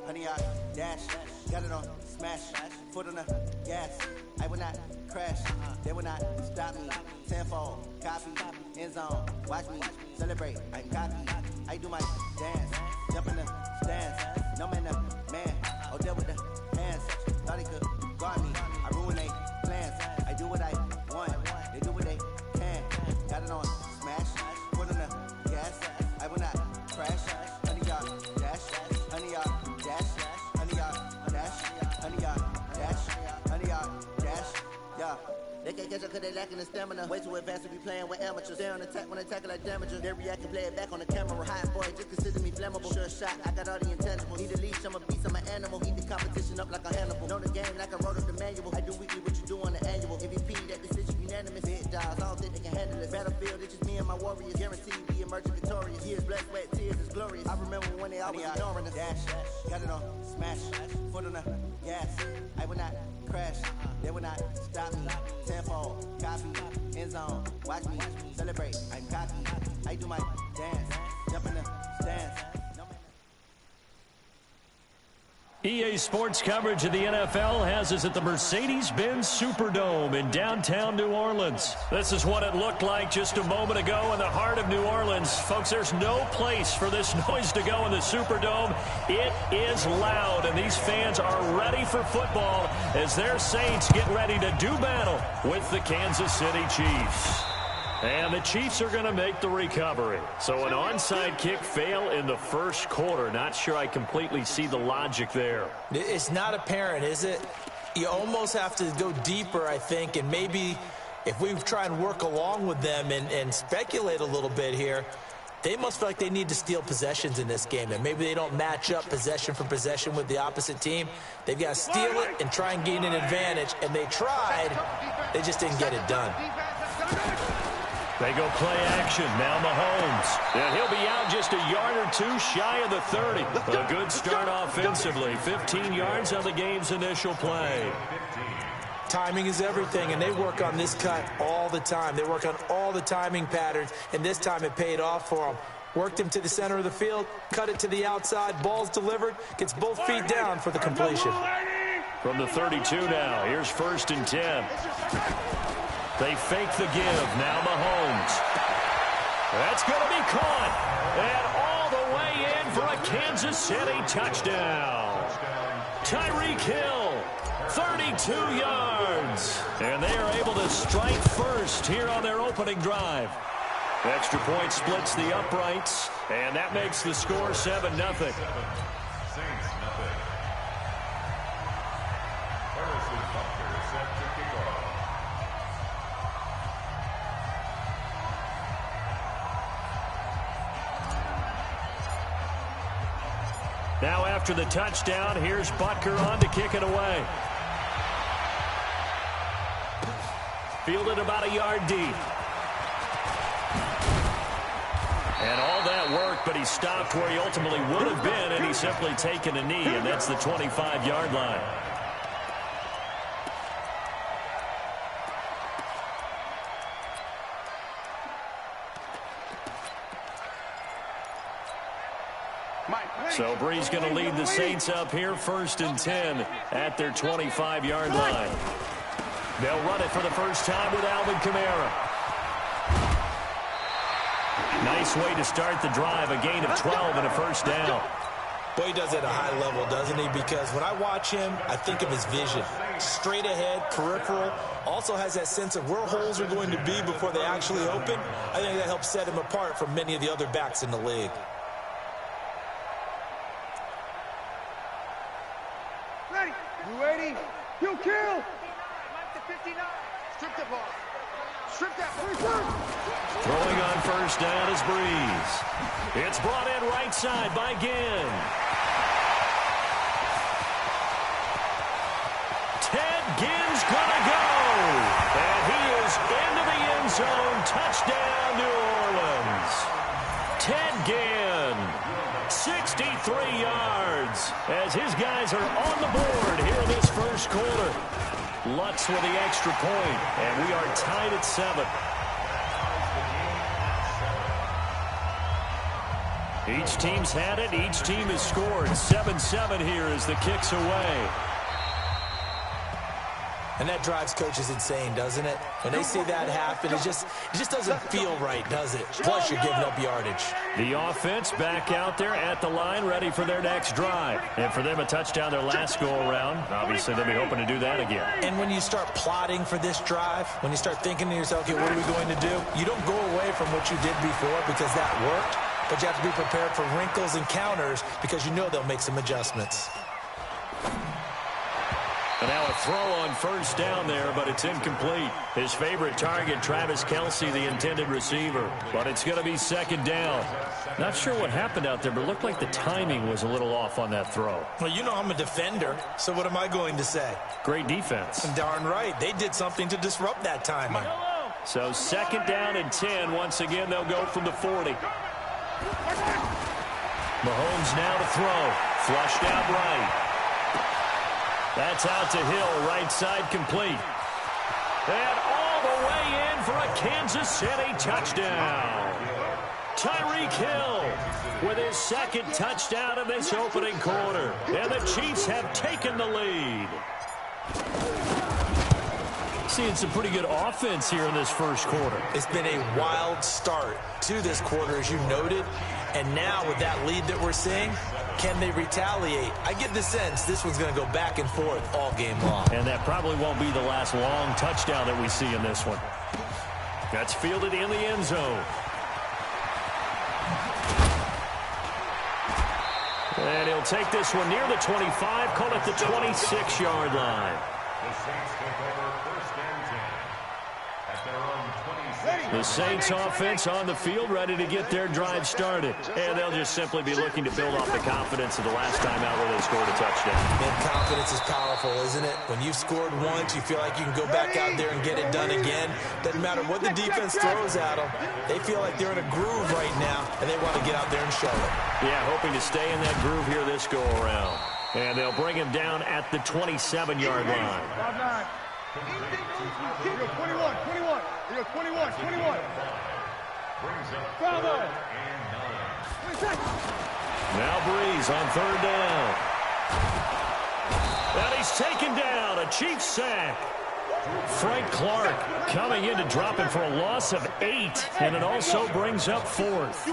Honey, I dash, got it on smash, foot on the gas. I will not crash, they will not stop me. Tenfold, copy, end zone, watch me celebrate. I'm cocky, I do my dance, jump in the stands. No man, man, oh there with the hands. Thought he could guard me, I ruin they plans. I do what I want, they do what they can. Got it on smash, foot on the gas. I will not crash, honey, y'all dash, honey, y'all dash, honey, y'all dash, honey, y'all dash, honey, y'all dash, yeah. They can't catch up cause they lacking the stamina. Way too advanced to be playing with amateurs. They on attack when they tackle like damager. They react and play it back on the camera. Hot boy, just consider me flammable. Sure shot, I got all the intangibles. Need a leash, I'm a beast, I'm an animal. Eat the competition up like a Hannibal. Know the game like I wrote up the manual. I do weekly what you do on the annual. MVP, that decision unanimous. Big dogs, I don't think they can handle it. Battlefield, it's just me and my warriors. Guaranteed we emerging victorious. Years, blood, sweat, tears, is glorious. I remember when they always ignoring us. Dash, got it on smash, foot on the gas. I will not crash, they will not stop me. Tenfold, copy, end zone, watch me celebrate. I'm cocky, I do my dance, jump in the stands. EA Sports coverage of the NFL has us at the Mercedes-Benz Superdome in downtown New Orleans. This is what it looked like just a moment ago in the heart of New Orleans. Folks, there's no place for this noise to go in the Superdome. It is loud, and these fans are ready for football as their Saints get ready to do battle with the Kansas City Chiefs. And the Chiefs are going to make the recovery. So an onside kick fail in the first quarter. Not sure I completely see the logic there. It's not apparent, is it? You almost have to go deeper, I think, and maybe if we try and work along with them and speculate a little bit here, they must feel like they need to steal possessions in this game, and maybe they don't match up possession for possession with the opposite team. They've got to steal it and try and gain an advantage, and they tried. They just didn't get it done. They go play action. Now Mahomes. And he'll be out just a yard or two shy of the 30. A good start offensively. 15 yards on the game's initial play. Timing is everything, and they work on this cut all the time. They work on all the timing patterns, and this time it paid off for them. Worked him to the center of the field, cut it to the outside, ball's delivered, gets both feet down for the completion. From the 32 now, here's 1st and 10. They fake the give. Now Mahomes. That's going to be caught. And all the way in for a Kansas City touchdown. Tyreek Hill, 32 yards. And they are able to strike first here on their opening drive. Extra point splits the uprights, and that makes the score 7-0. Now after the touchdown, here's Butker on to kick it away. Fielded about a yard deep. And all that work, but he stopped where he ultimately would have been, and he's simply taken a knee, and that's the 25-yard line. So Bree's going to lead the Saints up here, 1st and 10 at their 25-yard line. They'll run it for the first time with Alvin Kamara. Nice way to start the drive, a gain of 12 and a first down. Boy, he does it at a high level, doesn't he? Because when I watch him, I think of his vision. Straight ahead, peripheral, also has that sense of where holes are going to be before they actually open. I think that helps set him apart from many of the other backs in the league. You ready? You kill! Strip the ball. Strip that ball. Throwing on first down is Breeze. It's brought in right side by Ginn. Ted Ginn's gonna go. And he is into the end zone. Touchdown, New Orleans. Ted Ginn, 63 yards, as his guys are on the board here in this first quarter. Lutz with the extra point, and we are tied at 7. Each team's had it. Each team has scored. 7-7 here as the kick's away. And that drives coaches insane, doesn't it? When they see that happen, it just doesn't feel right, does it? Plus, you're giving up yardage. The offense back out there at the line, ready for their next drive. And for them, a touchdown their last go-around. Obviously, they'll be hoping to do that again. And when you start plotting for this drive, when you start thinking to yourself, okay, what are we going to do? You don't go away from what you did before because that worked, but you have to be prepared for wrinkles and counters because you know they'll make some adjustments. And now a throw on first down there, but it's incomplete. His favorite target, Travis Kelce, the intended receiver. But it's going to be 2nd down. Not sure what happened out there, but it looked like the timing was a little off on that throw. Well, you know I'm a defender, so what am I going to say? Great defense. Darn right. They did something to disrupt that timing. So 2nd down and 10. Once again, they'll go from the 40. Mahomes now to throw. Flushed out right. That's out to Hill, right side complete. And all the way in for a Kansas City touchdown. Tyreek Hill with his 2nd touchdown of this opening quarter. And the Chiefs have taken the lead. Seeing some pretty good offense here in this first quarter. It's been a wild start to this quarter, as you noted. And now with that lead that we're seeing, can they retaliate? I get the sense this one's going to go back and forth all game long. And that probably won't be the last long touchdown that we see in this one. That's fielded in the end zone. And he'll take this one near the 25, call it the 26-yard line. The Saints offense on the field, ready to get their drive started. And they'll just simply be looking to build off the confidence of the last time out where they scored a touchdown. And confidence is powerful, isn't it? When you've scored once, you feel like you can go back out there and get it done again. Doesn't matter what the defense throws at them. They feel like they're in a groove right now, and they want to get out there and show it. Yeah, hoping to stay in that groove here this go-around. And they'll bring him down at the 27-yard line. 21. Bravo. Now Breeze on 3rd down. And he's taken down, a Chiefs sack. Frank Clark coming in to drop him for a loss of 8, and it also brings up 4th.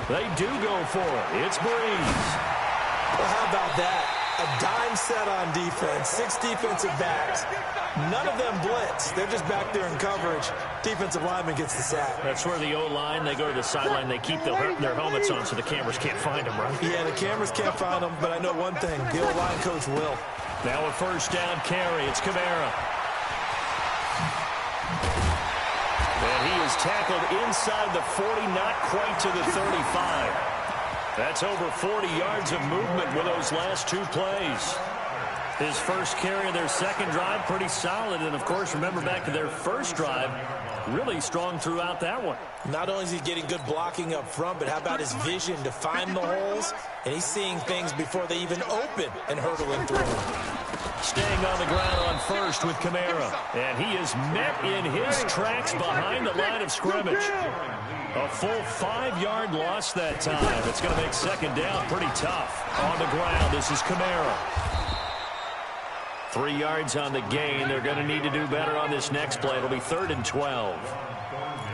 They do go for it. It's Breeze. Well, how about that? A dime set on defense, 6 defensive backs. None of them blitz. They're just back there in coverage. Defensive lineman gets the sack. That's where the O-line, they go to the sideline, they keep their helmets on so the cameras can't find them, right? Yeah, the cameras can't find them, but I know one thing. The O-line coach will. Now a first down carry. It's Kamara. And he is tackled inside the 40, not quite to the 35. That's over 40 yards of movement with those last 2 plays. His first carry of their second drive, pretty solid. And, of course, remember back to their first drive, really strong throughout that one. Not only is he getting good blocking up front, but how about his vision to find the holes? And he's seeing things before they even open and hurtling through them. Staying on the ground on first with Kamara. And he is met in his tracks behind the line of scrimmage. A full 5-yard loss that time. It's going to make second down pretty tough. On the ground, this is Kamara. 3 yards on the gain. They're going to need to do better on this next play. It'll be 3rd and 12.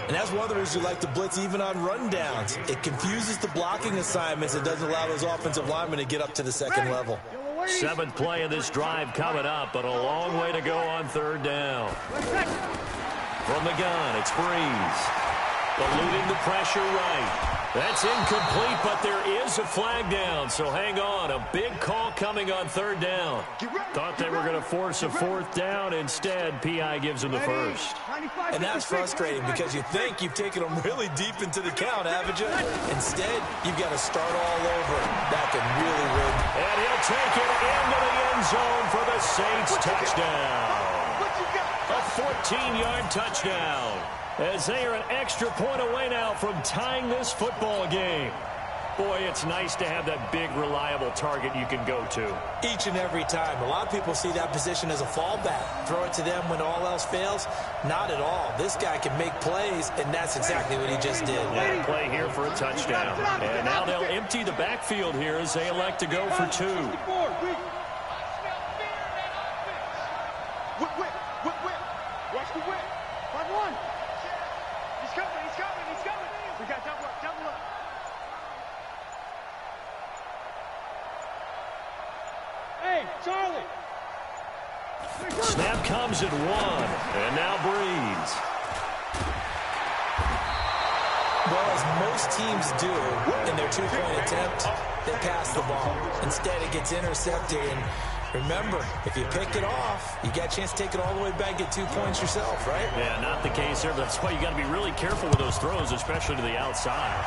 And that's one of the reasons you like to blitz even on rundowns. It confuses the blocking assignments. It doesn't allow those offensive linemen to get up to the second level. 7th play of this drive coming up, but a long way to go on 3rd down. From the gun, it's Breeze. Eluding the pressure right. That's incomplete, but there is a flag down, so hang on. A big call coming on 3rd down. Thought they were going to force a 4th down. Instead, P.I. gives them the first. And that's frustrating because you think you've taken them really deep into the count, haven't you? Instead, you've got to start all over. That can really win. And he'll take it into the end zone for the Saints touchdown. A 14-yard touchdown. As they are an extra point away now from tying this football game. Boy, it's nice to have that big, reliable target you can go to. Each and every time. A lot of people see that position as a fallback. Throw it to them when all else fails. Not at all. This guy can make plays, and that's exactly what he just did. Yeah, play here for a touchdown. And now they'll empty the backfield here as they elect to go for 2. Watch the whip. 5-1. He's coming. We got double up. Hey, Charlie. Snap comes at 1. And now Breeze. Well, as most teams do in their 2-point attempt, they pass the ball. Instead, it gets intercepted. And remember, if you pick it off, you got a chance to take it all the way back, get 2 points yourself, right? Yeah, not the case there. That's why you got to be really careful with those throws, especially to the outside.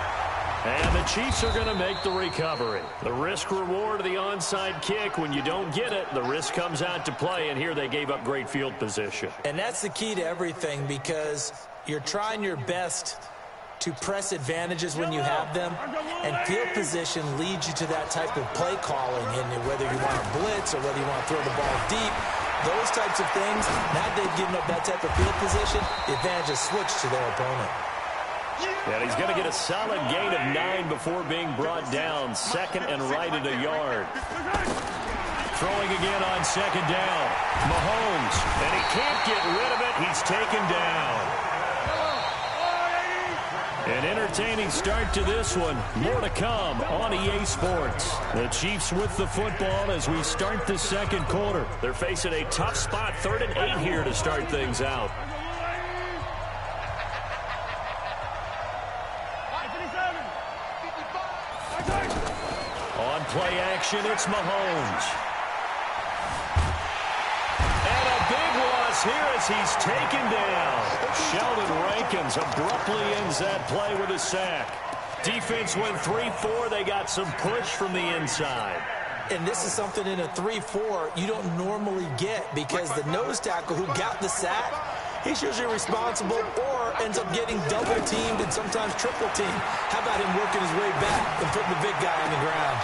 And the Chiefs are going to make the recovery. The risk-reward of the onside kick, when you don't get it, the risk comes out to play, and here they gave up great field position. And that's the key to everything because you're trying your best to press advantages when you have them, and field position leads you to that type of play calling, and whether you want to blitz or whether you want to throw the ball deep, those types of things, now they've given up that type of field position, the advantage is switched to their opponent. And he's going to get a solid gain of 9 before being brought down. 2nd and right at a yard. Throwing again on 2nd down. Mahomes, and he can't get rid of it. He's taken down. An entertaining start to this one. More to come on EA Sports. The Chiefs with the football as we start the second quarter. They're facing a tough spot, 3rd and 8 here to start things out. On play action, it's Mahomes. And a big loss here as he's taken down. Sheldon Rankins abruptly ends that play with a sack. Defense went 3-4. They got some push from the inside. And this is something in a 3-4 you don't normally get because the nose tackle who got the sack, he's usually responsible or ends up getting double-teamed and sometimes triple-teamed. How about him working his way back and putting the big guy on the ground?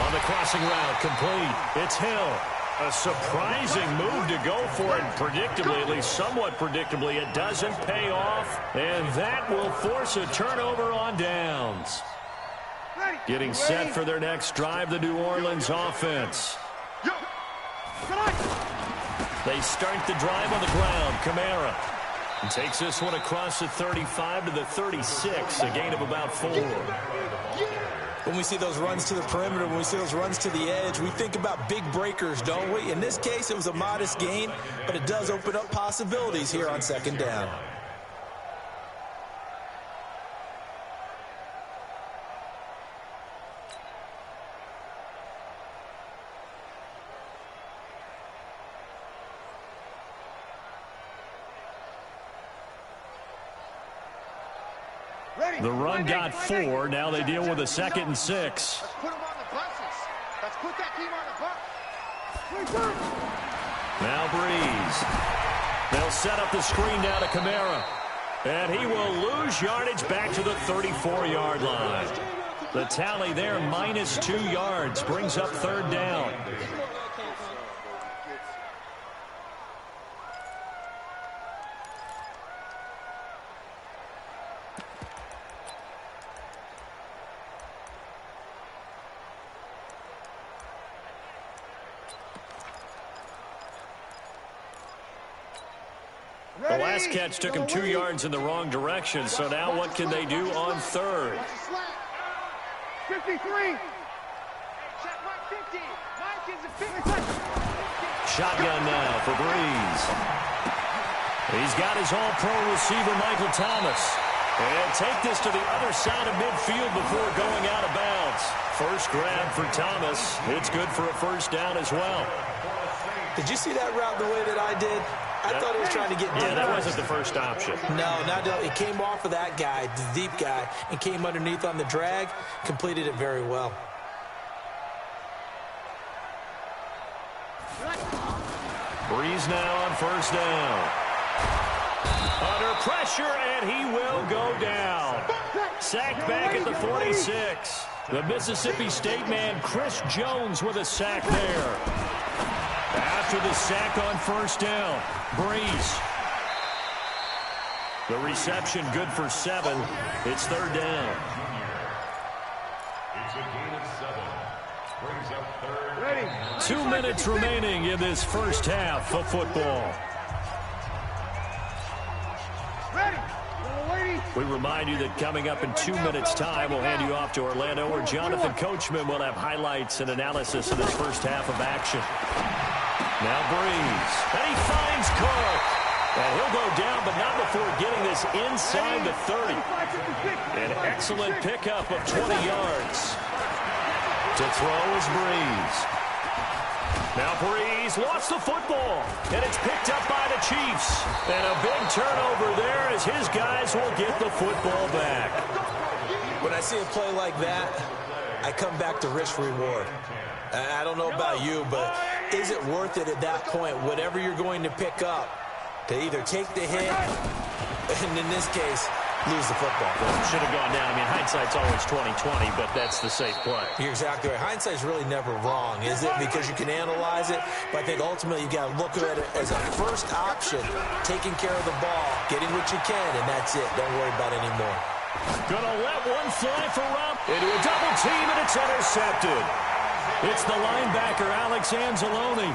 On the crossing route, complete. It's Hill. A surprising move to go for it, predictably, at least somewhat predictably. It doesn't pay off, and that will force a turnover on downs. Getting set for their next drive, the New Orleans offense. They start the drive on the ground. Kamara. And takes this one across the 35 to the 36, a gain of about 4. When we see those runs to the perimeter, when we see those runs to the edge, we think about big breakers, don't we? In this case, it was a modest gain, but it does open up possibilities here on second down. The run got 4. Now they deal with a 2nd and 6. Let's put them on the buses. Let's put that team on the bus. Now Breeze. They'll set up the screen down to Kamara. And he will lose yardage back to the 34-yard line. The tally there, minus 2 yards, brings up 3rd down. The last catch took him 2 yards in the wrong direction, so now what can they do on 3rd? 53. Shotgun now for Breeze. He's got his all-pro receiver, Michael Thomas. And take this to the other side of midfield before going out of bounds. First grab for Thomas. It's good for a 1st down as well. Did you see that route the way that I did? I thought he was trying to get deep. Yeah, that wasn't the first option. No, it came off of that guy, the deep guy, and came underneath on the drag. Completed it very well. Breeze now on 1st down. Under pressure, and he will go down. Sacked back at the 46. The Mississippi State man, Chris Jones, with a sack there. After the sack on 1st down, Breeze. The reception good for 7. It's 3rd down. It's a gain of 7. Brings up 3rd. Ready. 2 minutes remaining in this first half of football. Ready. We remind you that coming up in 2 minutes' time, we'll hand you off to Orlando, where Jonathan Coachman will have highlights and analysis of this first half of action. Now Breeze, and he finds Cook. And he'll go down, but not before getting this inside the 30. An excellent pickup of 20 yards. To throw is Breeze. Now Breeze lost the football, and it's picked up by the Chiefs. And a big turnover there as his guys will get the football back. When I see a play like that, I come back to risk-reward. I don't know about you, but is it worth it at that point, whatever you're going to pick up, to either take the hit, and in this case, lose the football? Should have gone down. I mean, hindsight's always 20/20, but that's the safe play. You're exactly right. Hindsight's really never wrong, is it? Because you can analyze it, but I think ultimately you got to look at it as a first option, taking care of the ball, getting what you can, and that's it. Don't worry about it anymore. Gonna let one fly for Rump into a double team, and it's intercepted. It's the linebacker, Alex Anzalone.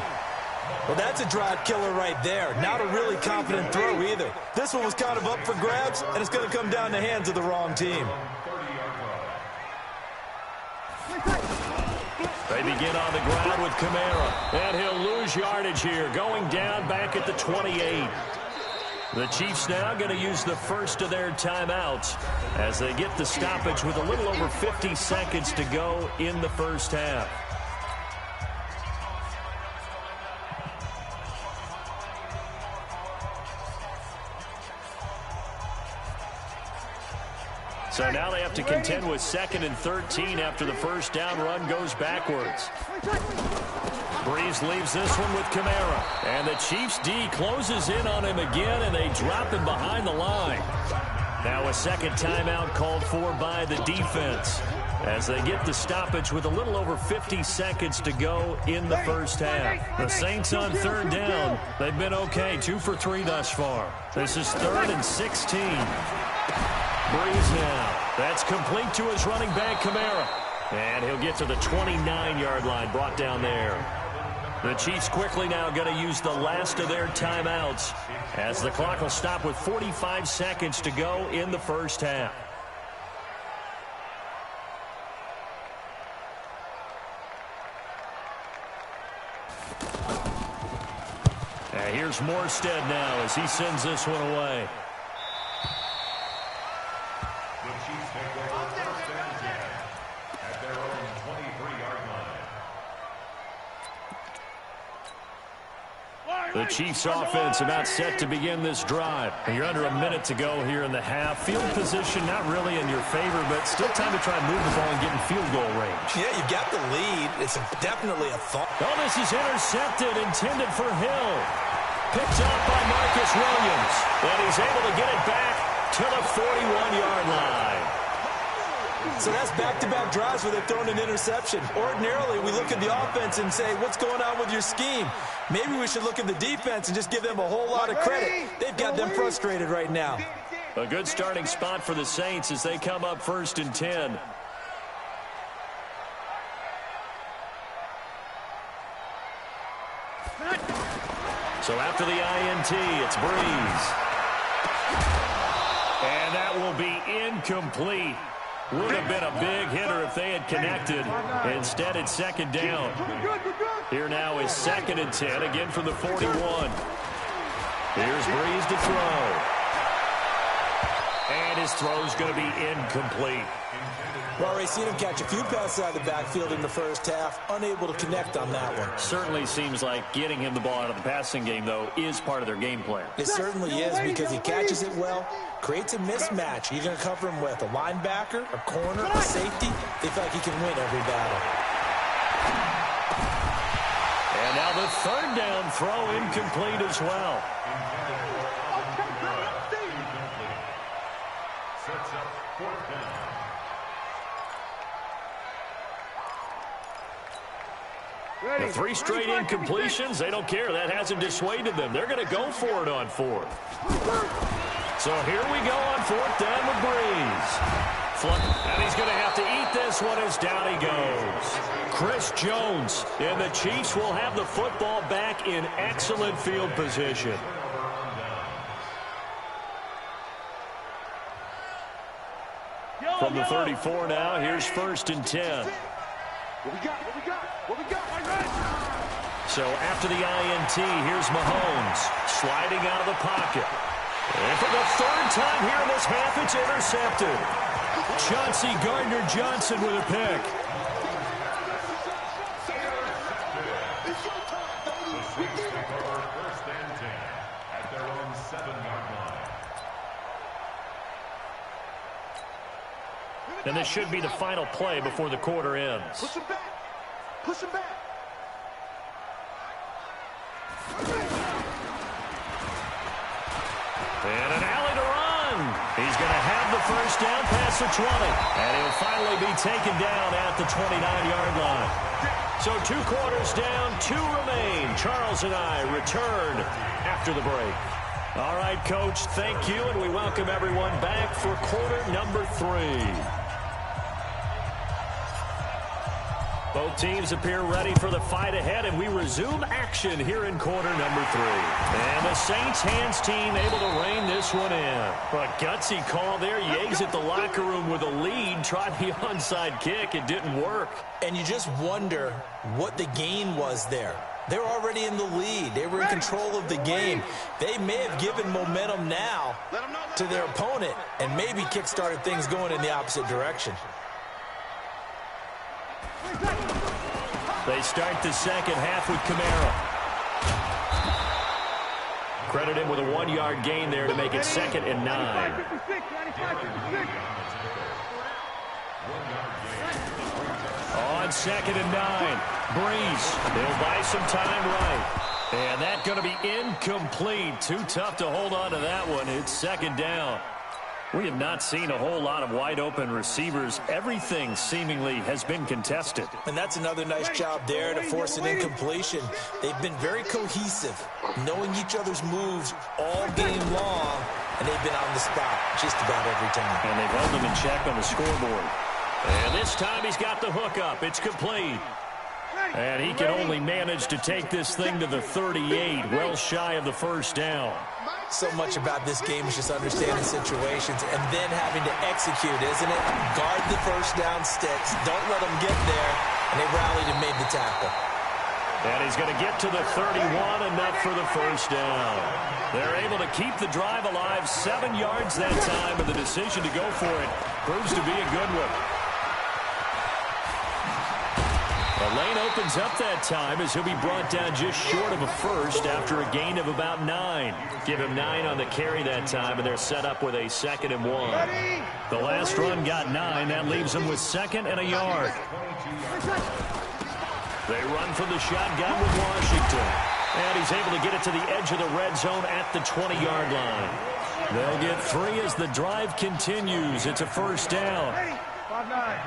Well, that's a drive killer right there. Not a really confident throw either. This one was kind of up for grabs, and it's going to come down in the hands of the wrong team. They begin on the ground with Kamara, and he'll lose yardage here, going down back at the 28. The Chiefs now going to use the first of their timeouts as they get the stoppage with a little over 50 seconds to go in the first half. So now they have to contend with 2nd and 13 after the first down run goes backwards. Breeze leaves this one with Kamara. And the Chiefs D closes in on him again, and they drop him behind the line. Now a second timeout called for by the defense as they get the stoppage with a little over 50 seconds to go in the first half. The Saints on 3rd down. They've been okay, 2 for 3 thus far. This is 3rd and 16. Breeze now. That's complete to his running back, Kamara. And he'll get to the 29-yard line, brought down there. The Chiefs quickly now going to use the last of their timeouts as the clock will stop with 45 seconds to go in the first half. And here's Morstead now as he sends this one away. The Chiefs take over first and 10 at their own 23-yard line. The Chiefs offense about set to begin this drive. And you're under a minute to go here in the half. Field position not really in your favor, but still time to try and move the ball and get in field goal range. Yeah, you've got the lead. It's definitely a thought. Oh, this is intercepted, intended for Hill. Picked up by Marcus Williams. And he's able to get it back to the 41-yard line. So that's back-to-back drives where they've thrown an interception. Ordinarily, we look at the offense and say, what's going on with your scheme? Maybe we should look at the defense and just give them a whole lot of credit. They've got them frustrated right now. A good starting spot for the Saints as they come up 1st and 10. So after the INT, it's Breeze. And that will be incomplete. Would have been a big hitter if they had connected. Instead, it's 2nd down. Here now is 2nd and 10, again from the 41. Here's Breeze to throw. And his throw's going to be incomplete. Well, Ray, seen him catch a few passes out of the backfield in the first half, unable to connect on that one. Certainly seems like getting him the ball out of the passing game, though, is part of their game plan. It certainly is because he catches it well, creates a mismatch. You're going to cover him with a linebacker, a corner, a safety. They feel like he can win every battle. And now the 3rd down throw incomplete as well. Sets up 4th down. The 3 straight incompletions, they don't care. That hasn't dissuaded them. They're going to go for it on 4th. So here we go on 4th down with Breeze. And he's going to have to eat this one as down he goes. Chris Jones, and the Chiefs will have the football back in excellent field position. From the 34 now, here's 1st and 10. What we got? What we got? What we got? So after the INT, here's Mahomes sliding out of the pocket. And for the 3rd time here in this half, it's intercepted. Chauncey Gardner-Johnson with a pick. The Chiefs take over 1st and 10 at their own 7-yard line. And this should be the final play before the quarter ends. Push him back. Push him back. And an alley to run. He's going to have the 1st down past the 20. And he'll finally be taken down at the 29-yard line. So 2 quarters down, 2 remain. Charles and I return after the break. All right, Coach, thank you, and we welcome everyone back for quarter number 3. Both teams appear ready for the fight ahead, and we resume action here in quarter number 3. And the Saints hands team able to rein this one in. A gutsy call there. You exit the locker room with a lead. Tried the onside kick. It didn't work. And you just wonder what the gain was there. They're already in the lead. They were in control of the game. They may have given momentum now to their opponent and maybe kick-started things going in the opposite direction. They start the 2nd half with Kamara. Credit him with a 1-yard gain there to make it 2nd and 9. On 2nd and 9, Breeze. They'll buy some time right. And that's going to be incomplete. Too tough to hold on to that one. It's 2nd down. We have not seen a whole lot of wide-open receivers. Everything seemingly has been contested. And that's another nice job there to force an incompletion. They've been very cohesive, knowing each other's moves all game long, and they've been on the spot just about every time. And they've held them in check on the scoreboard. And this time he's got the hook up. It's complete. And he can only manage to take this thing to the 38, well shy of the first down. So much about this game is just understanding situations and then having to execute, isn't it? Guard the first down sticks. Don't let them get there. And they rallied and made the tackle. And he's going to get to the 31, enough for the first down. They're able to keep the drive alive, 7 yards that time, and the decision to go for it proves to be a good one. The lane opens up that time as he'll be brought down just short of a first after a gain of about 9. Give him 9 on the carry that time, and they're set up with a 2nd and 1. The last run got 9. That leaves them with 2nd and a yard. They run from the shotgun with Washington. And he's able to get it to the edge of the red zone at the 20-yard line. They'll get 3 as the drive continues. It's a first down. 5-9.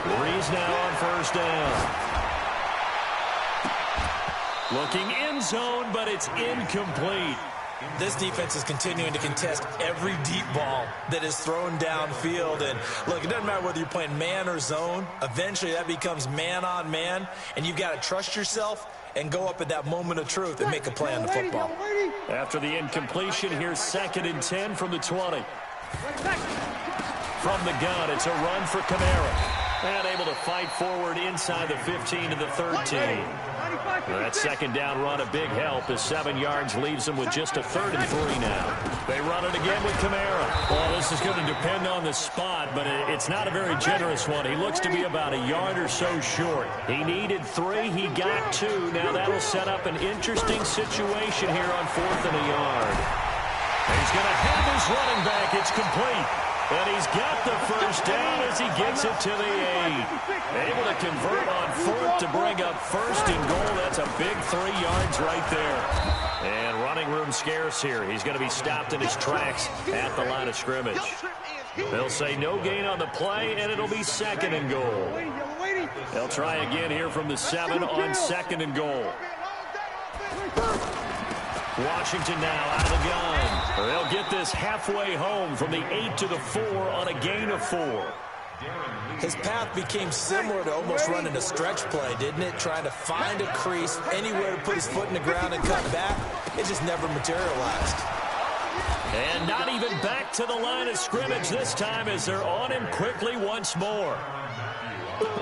Breeze now on first down. Looking end zone, but it's incomplete. This defense is continuing to contest every deep ball that is thrown downfield. And look, it doesn't matter whether you're playing man or zone. Eventually, that becomes man on man. And you've got to trust yourself and go up at that moment of truth and make a play on the football. After the incompletion, here's 2nd and 10 from the 20. From the gun, it's a run for Kamara. And able to fight forward inside the 15 to the 13. That 2nd down run a big help as 7 yards leaves them with just a 3rd and 3 now. They run it again with Kamara. Well, this is going to depend on the spot, but it's not a very generous one. He looks to be about a yard or so short. He needed 3. He got 2. Now that'll set up an interesting situation here on 4th and a yard. He's going to have his running back. It's complete. And he's got the first down as he gets it to the 8. Able to convert on 4th to bring up 1st and goal. That's a big 3 yards right there. And running room scarce here. He's going to be stopped in his tracks at the line of scrimmage. They'll say no gain on the play, and it'll be 2nd and goal. They'll try again here from the 7 on 2nd and goal. Washington now out of the gun. They'll get this halfway home from the 8 to the 4 on a gain of 4. His path became similar to almost running a stretch play, didn't it? Trying to find a crease, anywhere to put his foot in the ground and cut back. It just never materialized. And not even back to the line of scrimmage this time as they're on him quickly once more.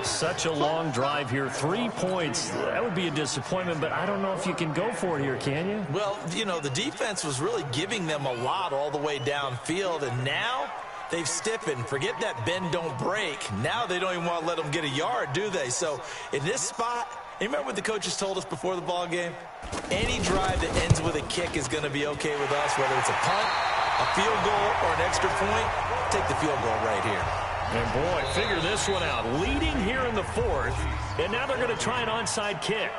Such a long drive here. 3 points. That would be a disappointment, but I don't know if you can go for it here, can you? Well, you know, the defense was really giving them a lot all the way downfield, and now they've stiffened. Forget that bend, don't break. Now they don't even want to let them get a yard, do they? So in this spot, you remember what the coaches told us before the ball game? Any drive that ends with a kick is going to be okay with us, whether it's a punt, a field goal, or an extra point. Take the field goal right here. And boy, figure this one out. Leading here in the 4th, and now they're going to try an onside kick.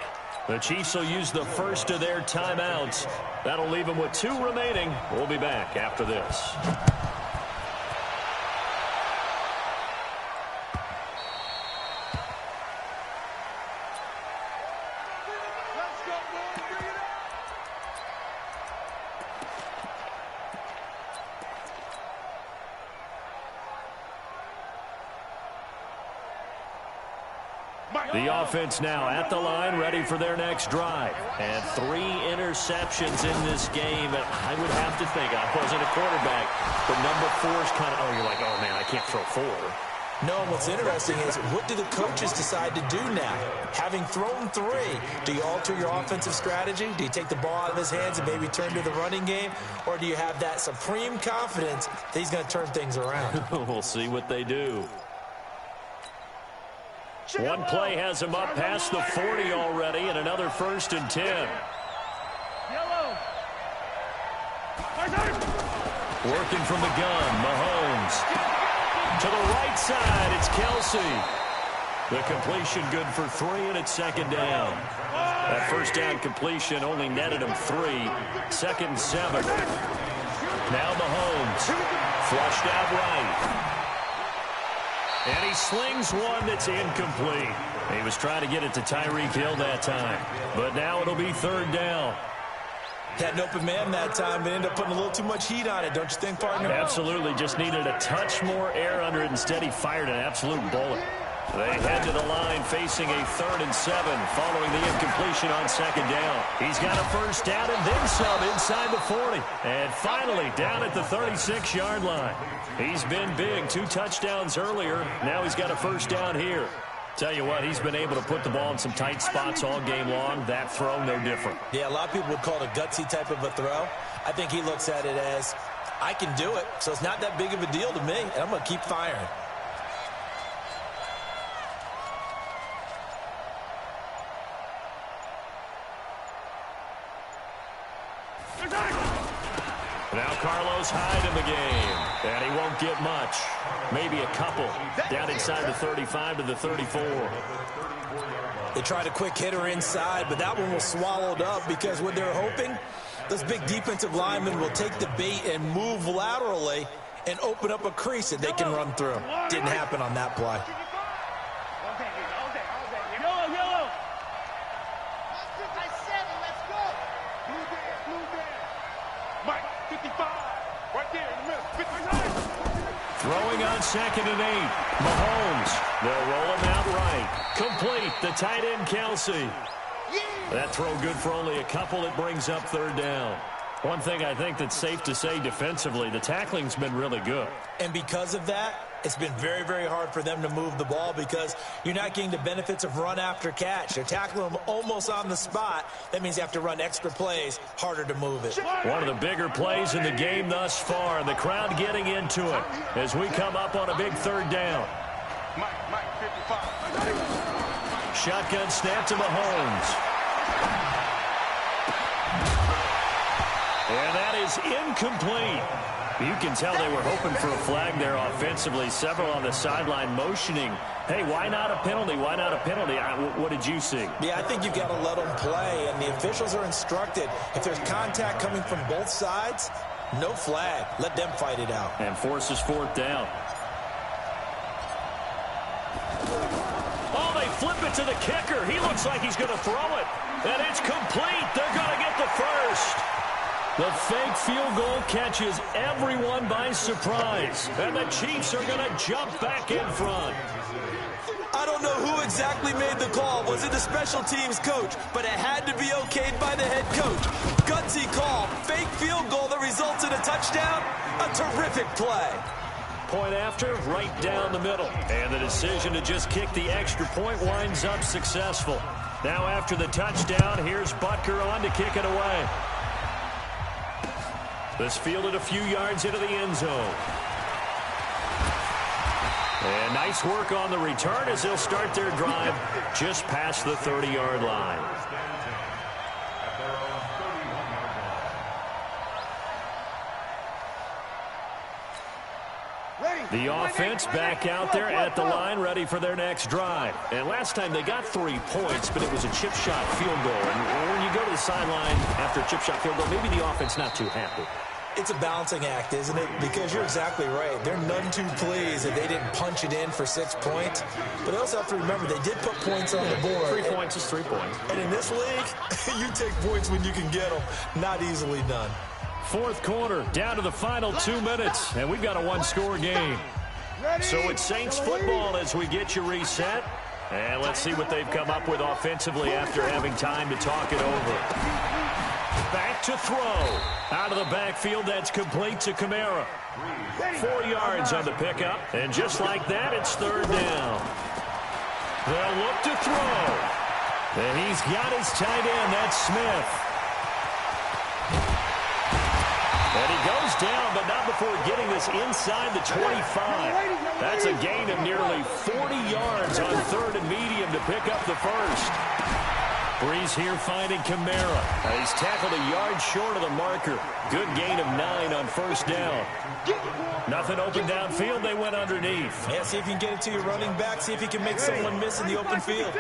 The Chiefs will use the first of their timeouts. That'll leave them with 2 remaining. We'll be back after this. The offense now at the line, ready for their next drive. And 3 interceptions in this game. And I would have to think, I wasn't a quarterback, but number 4 is kind of, you're like, oh, man, I can't throw 4. No, what's interesting is, what do the coaches decide to do now? Having thrown 3, do you alter your offensive strategy? Do you take the ball out of his hands and maybe turn to the running game? Or do you have that supreme confidence that he's going to turn things around? We'll see what they do. One play has him up past the 40 already, and another 1st and 10. Working from the gun, Mahomes. To the right side, it's Kelsey. The completion good for 3, and it's 2nd down. That first down completion only netted him 3. 2nd and 7. Now Mahomes. Flushed out right. And he slings one that's incomplete. He was trying to get it to Tyreek Hill that time. But now it'll be 3rd down. Had an open man that time, but ended up putting a little too much heat on it, don't you think, partner? Absolutely. Just needed a touch more air under it. Instead, he fired an absolute bullet. They head to the line facing a 3rd and 7 following the incompletion on 2nd down. He's got a first down and then some inside the 40. And finally down at the 36-yard line. He's been big. 2 touchdowns earlier. Now he's got a first down here. Tell you what, he's been able to put the ball in some tight spots all game long. That throw, no different. Yeah, a lot of people would call it a gutsy type of a throw. I think he looks at it as, I can do it, so it's not that big of a deal to me, and I'm going to keep firing. Now Carlos Hyde in the game, and he won't get much. Maybe a couple. Down inside the 35 to the 34. They tried a quick hitter inside, but that one was swallowed up because what they're hoping, those big defensive linemen will take the bait and move laterally and open up a crease that they can run through. Didn't happen on that play. Throwing on 2nd and 8. Mahomes. They'll roll him out right. Complete. The tight end, Kelsey. That throw good for only a couple. It brings up 3rd down. One thing I think that's safe to say defensively, the tackling's been really good. And because of that, it's been very, very hard for them to move the ball because you're not getting the benefits of run after catch. They're tackling them almost on the spot. That means you have to run extra plays, harder to move it. One of the bigger plays in the game thus far, and the crowd getting into it as we come up on a big 3rd down. Shotgun snap to Mahomes. And that is incomplete. You can tell they were hoping for a flag there offensively. Several on the sideline motioning, hey, why not a penalty? Why not a penalty? What did you see? Yeah, I think you've got to let them play, and the officials are instructed. If there's contact coming from both sides, no flag. Let them fight it out. And forces 4th down. Oh, they flip it to the kicker. He looks like he's going to throw it. And it's complete. They're going to get the first. The fake field goal catches everyone by surprise. And the Chiefs are going to jump back in front. I don't know who exactly made the call. Was it the special teams coach? But it had to be okayed by the head coach. Gutsy call. Fake field goal that results in a touchdown. A terrific play. Point after, right down the middle. And the decision to just kick the extra point winds up successful. Now after the touchdown, here's Butker on to kick it away. This fielded a few yards into the end zone. And nice work on the return as they'll start their drive just past the 30-yard line. The offense back out there at the line, ready for their next drive. And last time they got 3 points, but it was a chip shot field goal. And when you go to the sideline after a chip shot field goal, maybe the offense not too happy. It's a balancing act, isn't it? Because you're exactly right. They're none too pleased that they didn't punch it in for 6 points. But they also have to remember they did put points on the board. 3 points is 3 points. And in this league, you take points when you can get them. Not easily done. 4th quarter, down to the final 2 minutes, and we've got a 1-score game. So it's Saints football as we get you reset. And let's see what they've come up with offensively after having time to talk it over. Back to throw. Out of the backfield, that's complete to Kamara. 4 yards on the pickup, and just like that, it's 3rd down. They'll look to throw. And he's got his tight end, that's Smith. And he goes down, but not before getting this inside the 25. That's a gain of nearly 40 yards on 3rd and medium to pick up the first. Breeze here finding Kamara. He's tackled a yard short of the marker. Good gain of 9 on 1st down. Nothing open downfield. They went underneath. Yeah, see if you can get it to your running back. See if you can make someone miss in the open field.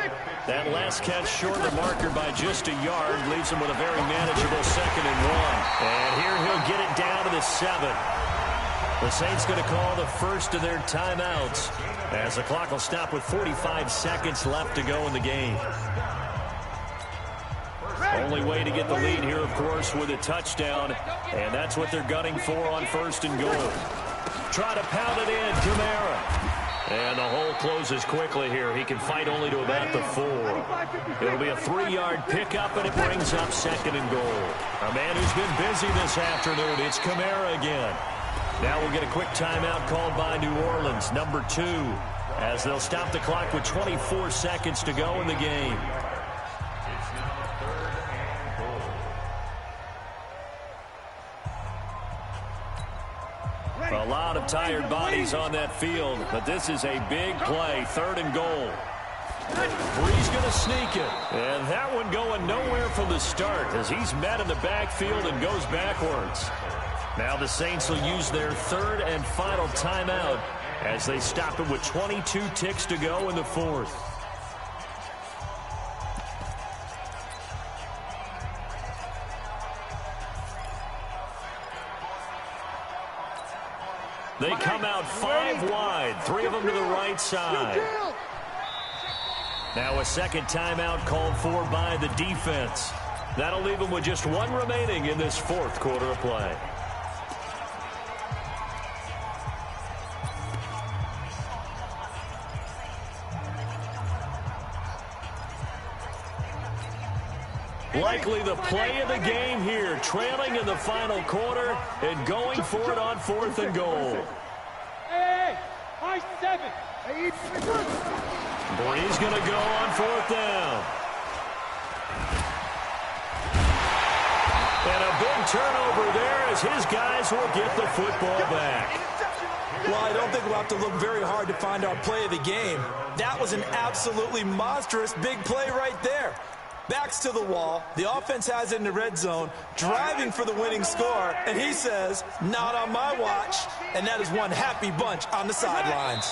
That last catch short of the marker by just a yard leaves him with a very manageable 2nd and 1. And here he'll get it down to the 7. The Saints going to call the first of their timeouts as the clock will stop with 45 seconds left to go in the game. Only way to get the lead here, of course, with a touchdown, and that's what they're gunning for on 1st and goal. Try to pound it in, Kamara. And the hole closes quickly here. He can fight only to about the 4. It'll be a 3-yard pickup, and it brings up 2nd and goal. A man who's been busy this afternoon. It's Kamara again. Now we'll get a quick timeout called by New Orleans, number 2, as they'll stop the clock with 24 seconds to go in the game. It's now 3rd and goal. A lot of tired bodies on that field, but this is a big play, 3rd and goal. Bree's going to sneak it, and that one going nowhere from the start as he's met in the backfield and goes backwards. Now the Saints will use their 3rd and final timeout as they stop it with 22 ticks to go in the 4th. They come out 5 wide, 3 of them to the right side. Now a second timeout called for by the defense. That'll leave them with just 1 remaining in this 4th quarter of play. Likely the play of the game here, trailing in the final quarter and going for it on 4th and goal. Hey, high 7. Bree's going to go on 4th down. And a big turnover there as his guys will get the football back. Well, I don't think we'll have to look very hard to find our play of the game. That was an absolutely monstrous big play right there. Backs to the wall, the offense has it in the red zone, driving for the winning score, and he says, not on my watch, and that is one happy bunch on the sidelines.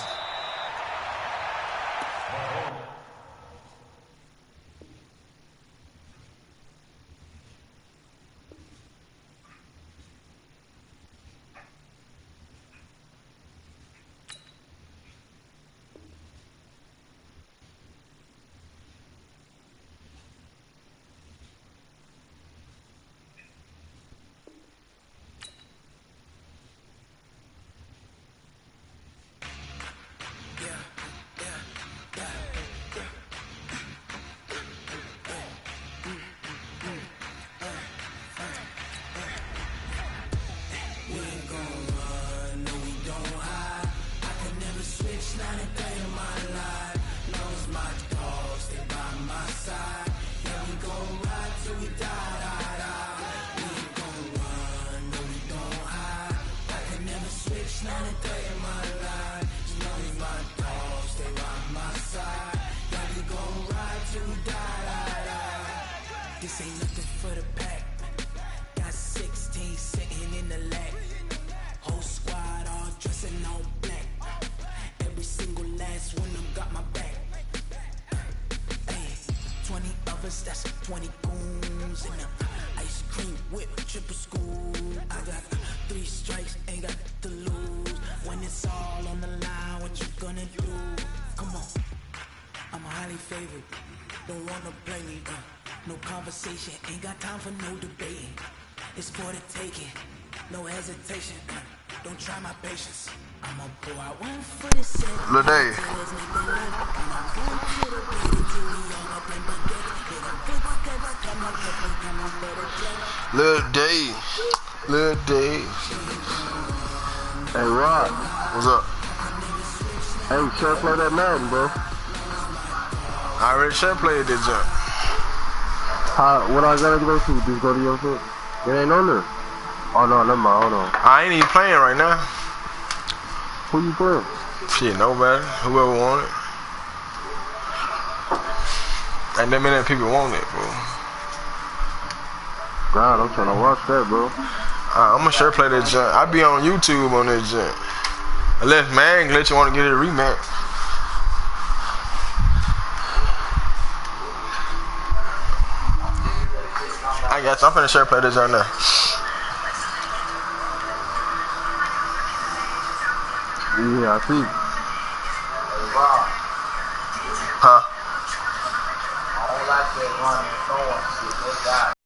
This ain't nothing for the pack. Got 16 sitting in the lap. Whole squad all dressing all black. Every single last one of them got my back. Hey, 20 of us, that's 20 goons in them. Ice cream whip, triple school. I got 3 strikes, ain't got to lose. When it's all on the line, what you gonna do? Come on, I'm highly favored. Don't wanna play me, no conversation, ain't got time for no debating. It's for the taking, no hesitation. Don't try my patience. I'ma pull out one for the set. Lil Dave. Lil Dave. Lil Dave. Hey, Rod. What's up? Hey, sure play that Madden, bro. I already should played this jump. What I gotta go to? Just go to your foot. It ain't on there. Oh no, never mind. Hold on. I ain't even playing right now. Who you playing? Shit, nobody. Whoever want it. Ain't that many people want it, bro. God, I'm trying to watch that, bro. I'm gonna sure play that jump. I be on YouTube on that jump. Unless man glitch you want to get it a rematch. I got you. I'm finna sure play this jump now. Yeah, I see. Huh? that running and throwing shit. That's God.